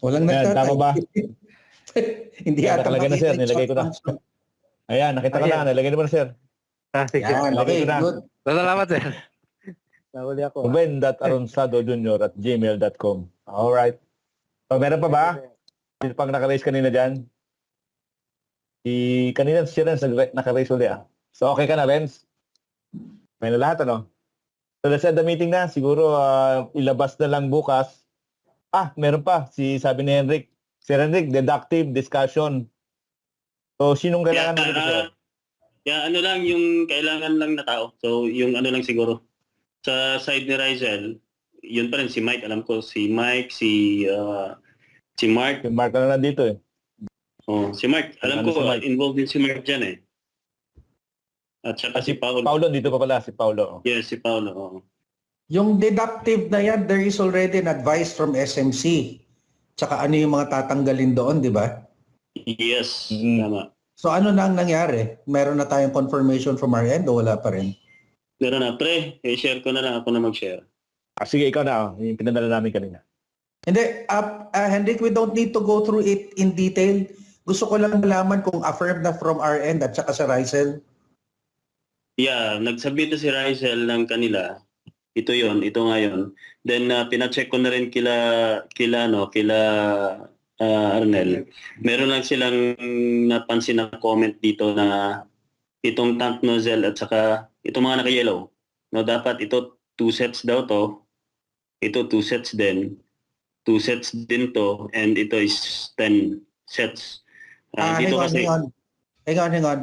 Walang Ayan, nagtatay. tama ba? Hindi Ayan, ata nakalagay na, sir. makita yung Nilagay chat ko na. function. Ayan, nakita ko na. Nilagay naman, sir. Sige. Yan, Lagay okay, ko na. good. Salamat, sir. Nahuli ako. Ruben.aronsado.jr@gmail.com. Alright. So, meron pa ba? Sino pang naka-raise kanina dyan? Kanina si Renz naka-raise ulit. So, okay ka na, Renz? May na lahat, ano? So let's end the meeting na. Siguro ilabas na lang bukas. Meron pa. Sabi ni Henrik. Sir Henrik, deductive discussion. So sinong kailangan natin, sir? Ano lang yung kailangan lang na tao. So yung ano lang siguro. Sa side ni Rizel, yun pa rin si Mike. Alam ko si Mike, si Mark. Si Mark na nandito eh. Si Mark. Alam ko involved din si Mark dyan eh. At saka si Paolo. Paulo, dito pa pala si Paulo. Yes, si Paolo. Yung deductive na yan, there is already an advice from SMC. Tsaka ano yung mga tatanggalin doon, di ba? Yes, tama. So ano na ang nangyari? Meron na tayong confirmation from our end o wala pa rin? Meron na, pre. I-share ko na lang. Ako na mag-share. Sige, ikaw na. Yung pinadala namin kanina. Hindi, Henrik, we don't need to go through it in detail. Gusto ko lang malaman kung affirmed na from our end at saka sa Rizel. Yeah, nagsubmit na si Rizel ng kanila. Ito nga yun. Then pina-check ko na rin kila Arnel. Meron lang silang napansin na comment dito na itong tank nozzle at saka itong mga naka-yellow. No, dapat ito 2 sets daw to. Ito 2 sets din. 2 sets din to and ito is 10 sets. Dito kasi Hang on.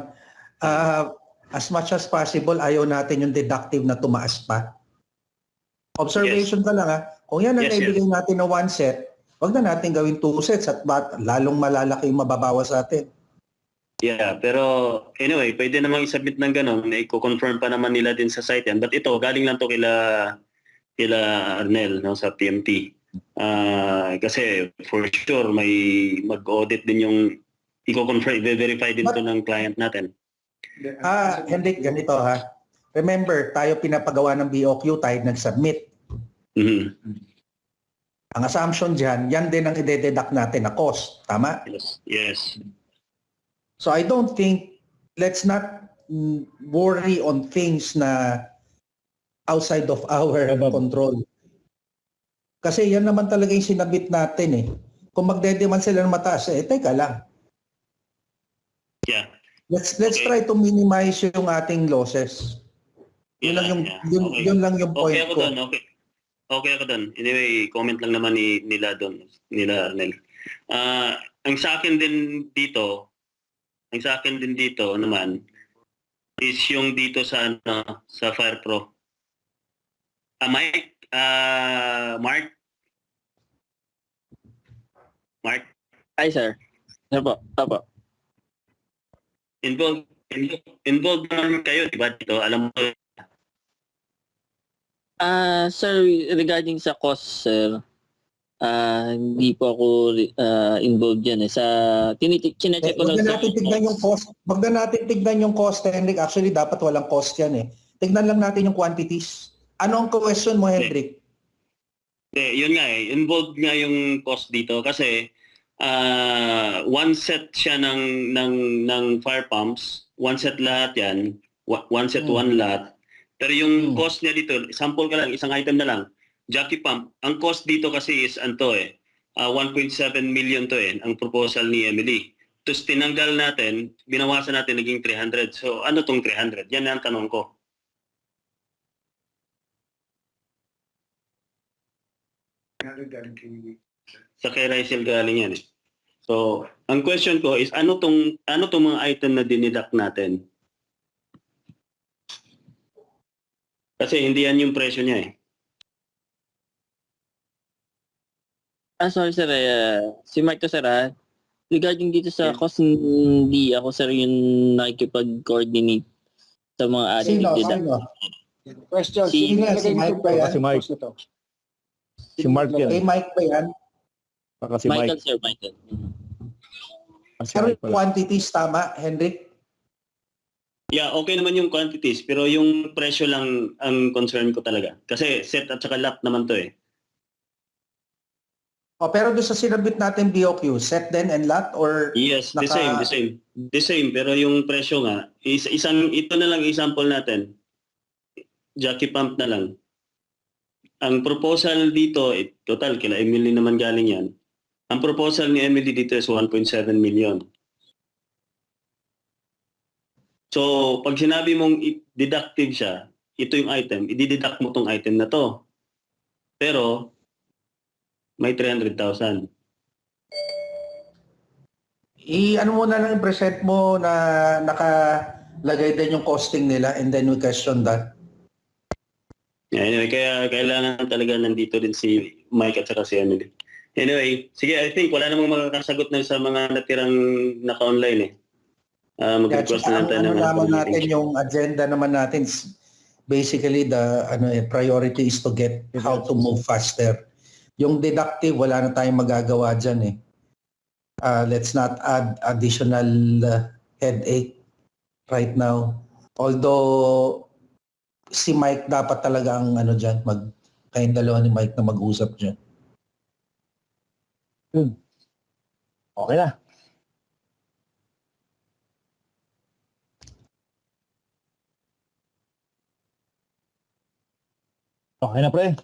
As much as possible, ayaw natin yung deductive na tumaas pa. Observation ka lang Kung yan ang naibigay natin na 1 set, wag na natin gawin 2 sets at lalong malalaki yung mababawas sa atin. Yeah, pero anyway, pwede namang isubmit ng gano'n. I-confirm pa naman nila din sa site yan. But ito, galing lang to kila Arnel no, sa PMT. Kasi for sure, may mag-audit din yung i-confirm, i-verify din to ng client natin. Henrik, ganito Remember, tayo pinapagawa ng BOQ, tayo nag-submit. Ang assumption dyan, yan din ang i-deduct natin na cost. Tama? Yes. So I don't think, let's not worry on things na outside of our control. Kasi yan naman talaga yung sinabit natin Kung magde-demand sila ng mataas, teka lang. Yeah. Let's try to minimize yung ating losses. Yun lang yung point ko. Okay ako doon. Anyway, comment lang naman nila Arnel. Ang sa akin din dito naman is yung dito sa Fire Pro. Mike, Mark. Hi, sir. Ano po? Involved naman kayo, di ba dito? Alam mo. Sir, regarding sa cost, sir, hindi po ako involved dyan Sa chinecheck ko lang. Wag na natin tignan yung cost, Henrik. Actually, dapat walang cost yan Tignan lang natin yung quantities. Ano ang question mo, Henrik? Yun nga involved nga yung cost dito kasi 1 set siya ng fire pumps, 1 set lahat yan, 1 set 1 lot. Pero yung cost niya dito, sample ka lang, isang item na lang, jockey pump. Ang cost dito kasi is 1.7 million to ang proposal ni Emily. Tapos tinanggal natin, binawasan natin, naging 300. So ano tong 300? Yan ang tanong ko. Sa kay Rizel galing yan So, ang question ko is ano tong mga item na dinidak natin? Kasi hindi yan yung presyo niya Sorry sir, si Mike to sir regarding dito sa cost, hindi ako sir yung nakikipag-coordinate sa mga additive Sino? Question, si Mike ba yan? Si Mark yan. Kay Mike ba yan? Baka si Michael Mike. sir, Michael. Pero quantities tama, Henrik? Yeah, okay naman yung quantities, pero yung presyo lang ang concern ko talaga. Kasi set at saka lot naman to Pero doon sa sinabit natin BOQ, set din and lot or Yes, the same, pero yung presyo nga ito na lang example natin. Jockey pump na lang. Ang proposal dito, total kila Emily naman galing yan. Ang proposal ni Emily dito is 1.7 million. So, pag sinabi mong deductive siya, ito yung item, i-deduct mo tong item na to. Pero, may 300,000. Ano mo na lang present mo na nakalagay din yung costing nila and then we question that. Anyway, kaya kailangan talaga nandito din si Mike at saka si Emily. Anyway, sige, I think wala namang makakasagot na sa mga natirang naka-online eh. Mag-request na lang tayo ng lamang natin yung agenda naman natin. Basically, the priority is to get how to move faster. Yung deductive, wala na tayong magagawa dyan eh. Let's not add additional headache right now. Although, si Mike dapat talaga ang dyan, kayong dalawa ni Mike na mag-usap dyan. Okay na. Okay na, pre.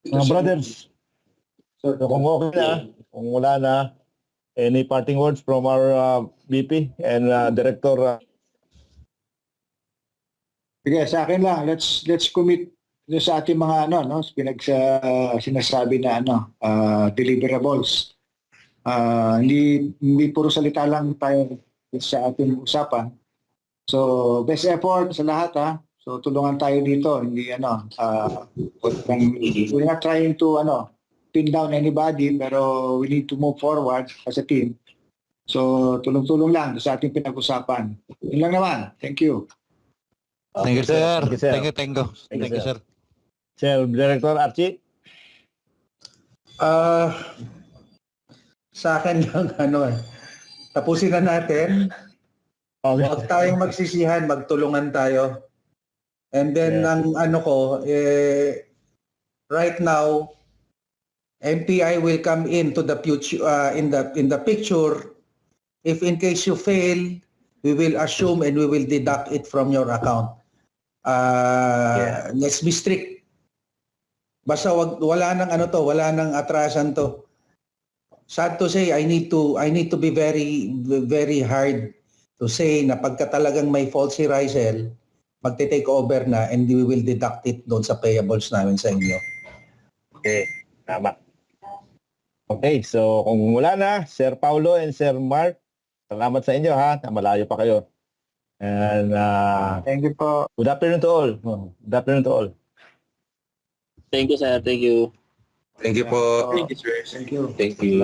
Mga brothers. So, kung okay na, kung wala na, any parting words from our VP and Director? Sige, sa akin lang, let's commit sa ating mga sinasabi na deliverables. Hindi puro salita lang tayo sa ating usapan. So, best effort sa lahat ha. So, tulungan tayo dito. Hindi we're not trying to pin down anybody, pero we need to move forward as a team. So, tulong-tulong lang sa ating pinag-usapan. Yun lang naman. Thank you. Thank you, sir. Thank you, sir. Thank you, sir. Sir, Director Archie? Sa akin lang, tapusin na natin. Okay. Huwag tayong magsisihan, magtulungan tayo. And then, right now, MPI will come into the future, in the picture. If in case you fail, we will assume and we will deduct it from your account. Let's be strict. Basta wala nang atrasan to. Sad to say, I need to be very, very hard to say na pagka talagang may faulty Rizal, magte-take over na and we will deduct it doon sa payables namin sa inyo. Okay, tama. Okay, so kung wala na, Sir Paulo and Sir Mark, salamat sa inyo ha, malayo pa kayo. And thank you po. Good afternoon to all. Good afternoon to all. Thank you, sir. Thank you. Thank you po. Thank you, sir. Thank you. Thank you.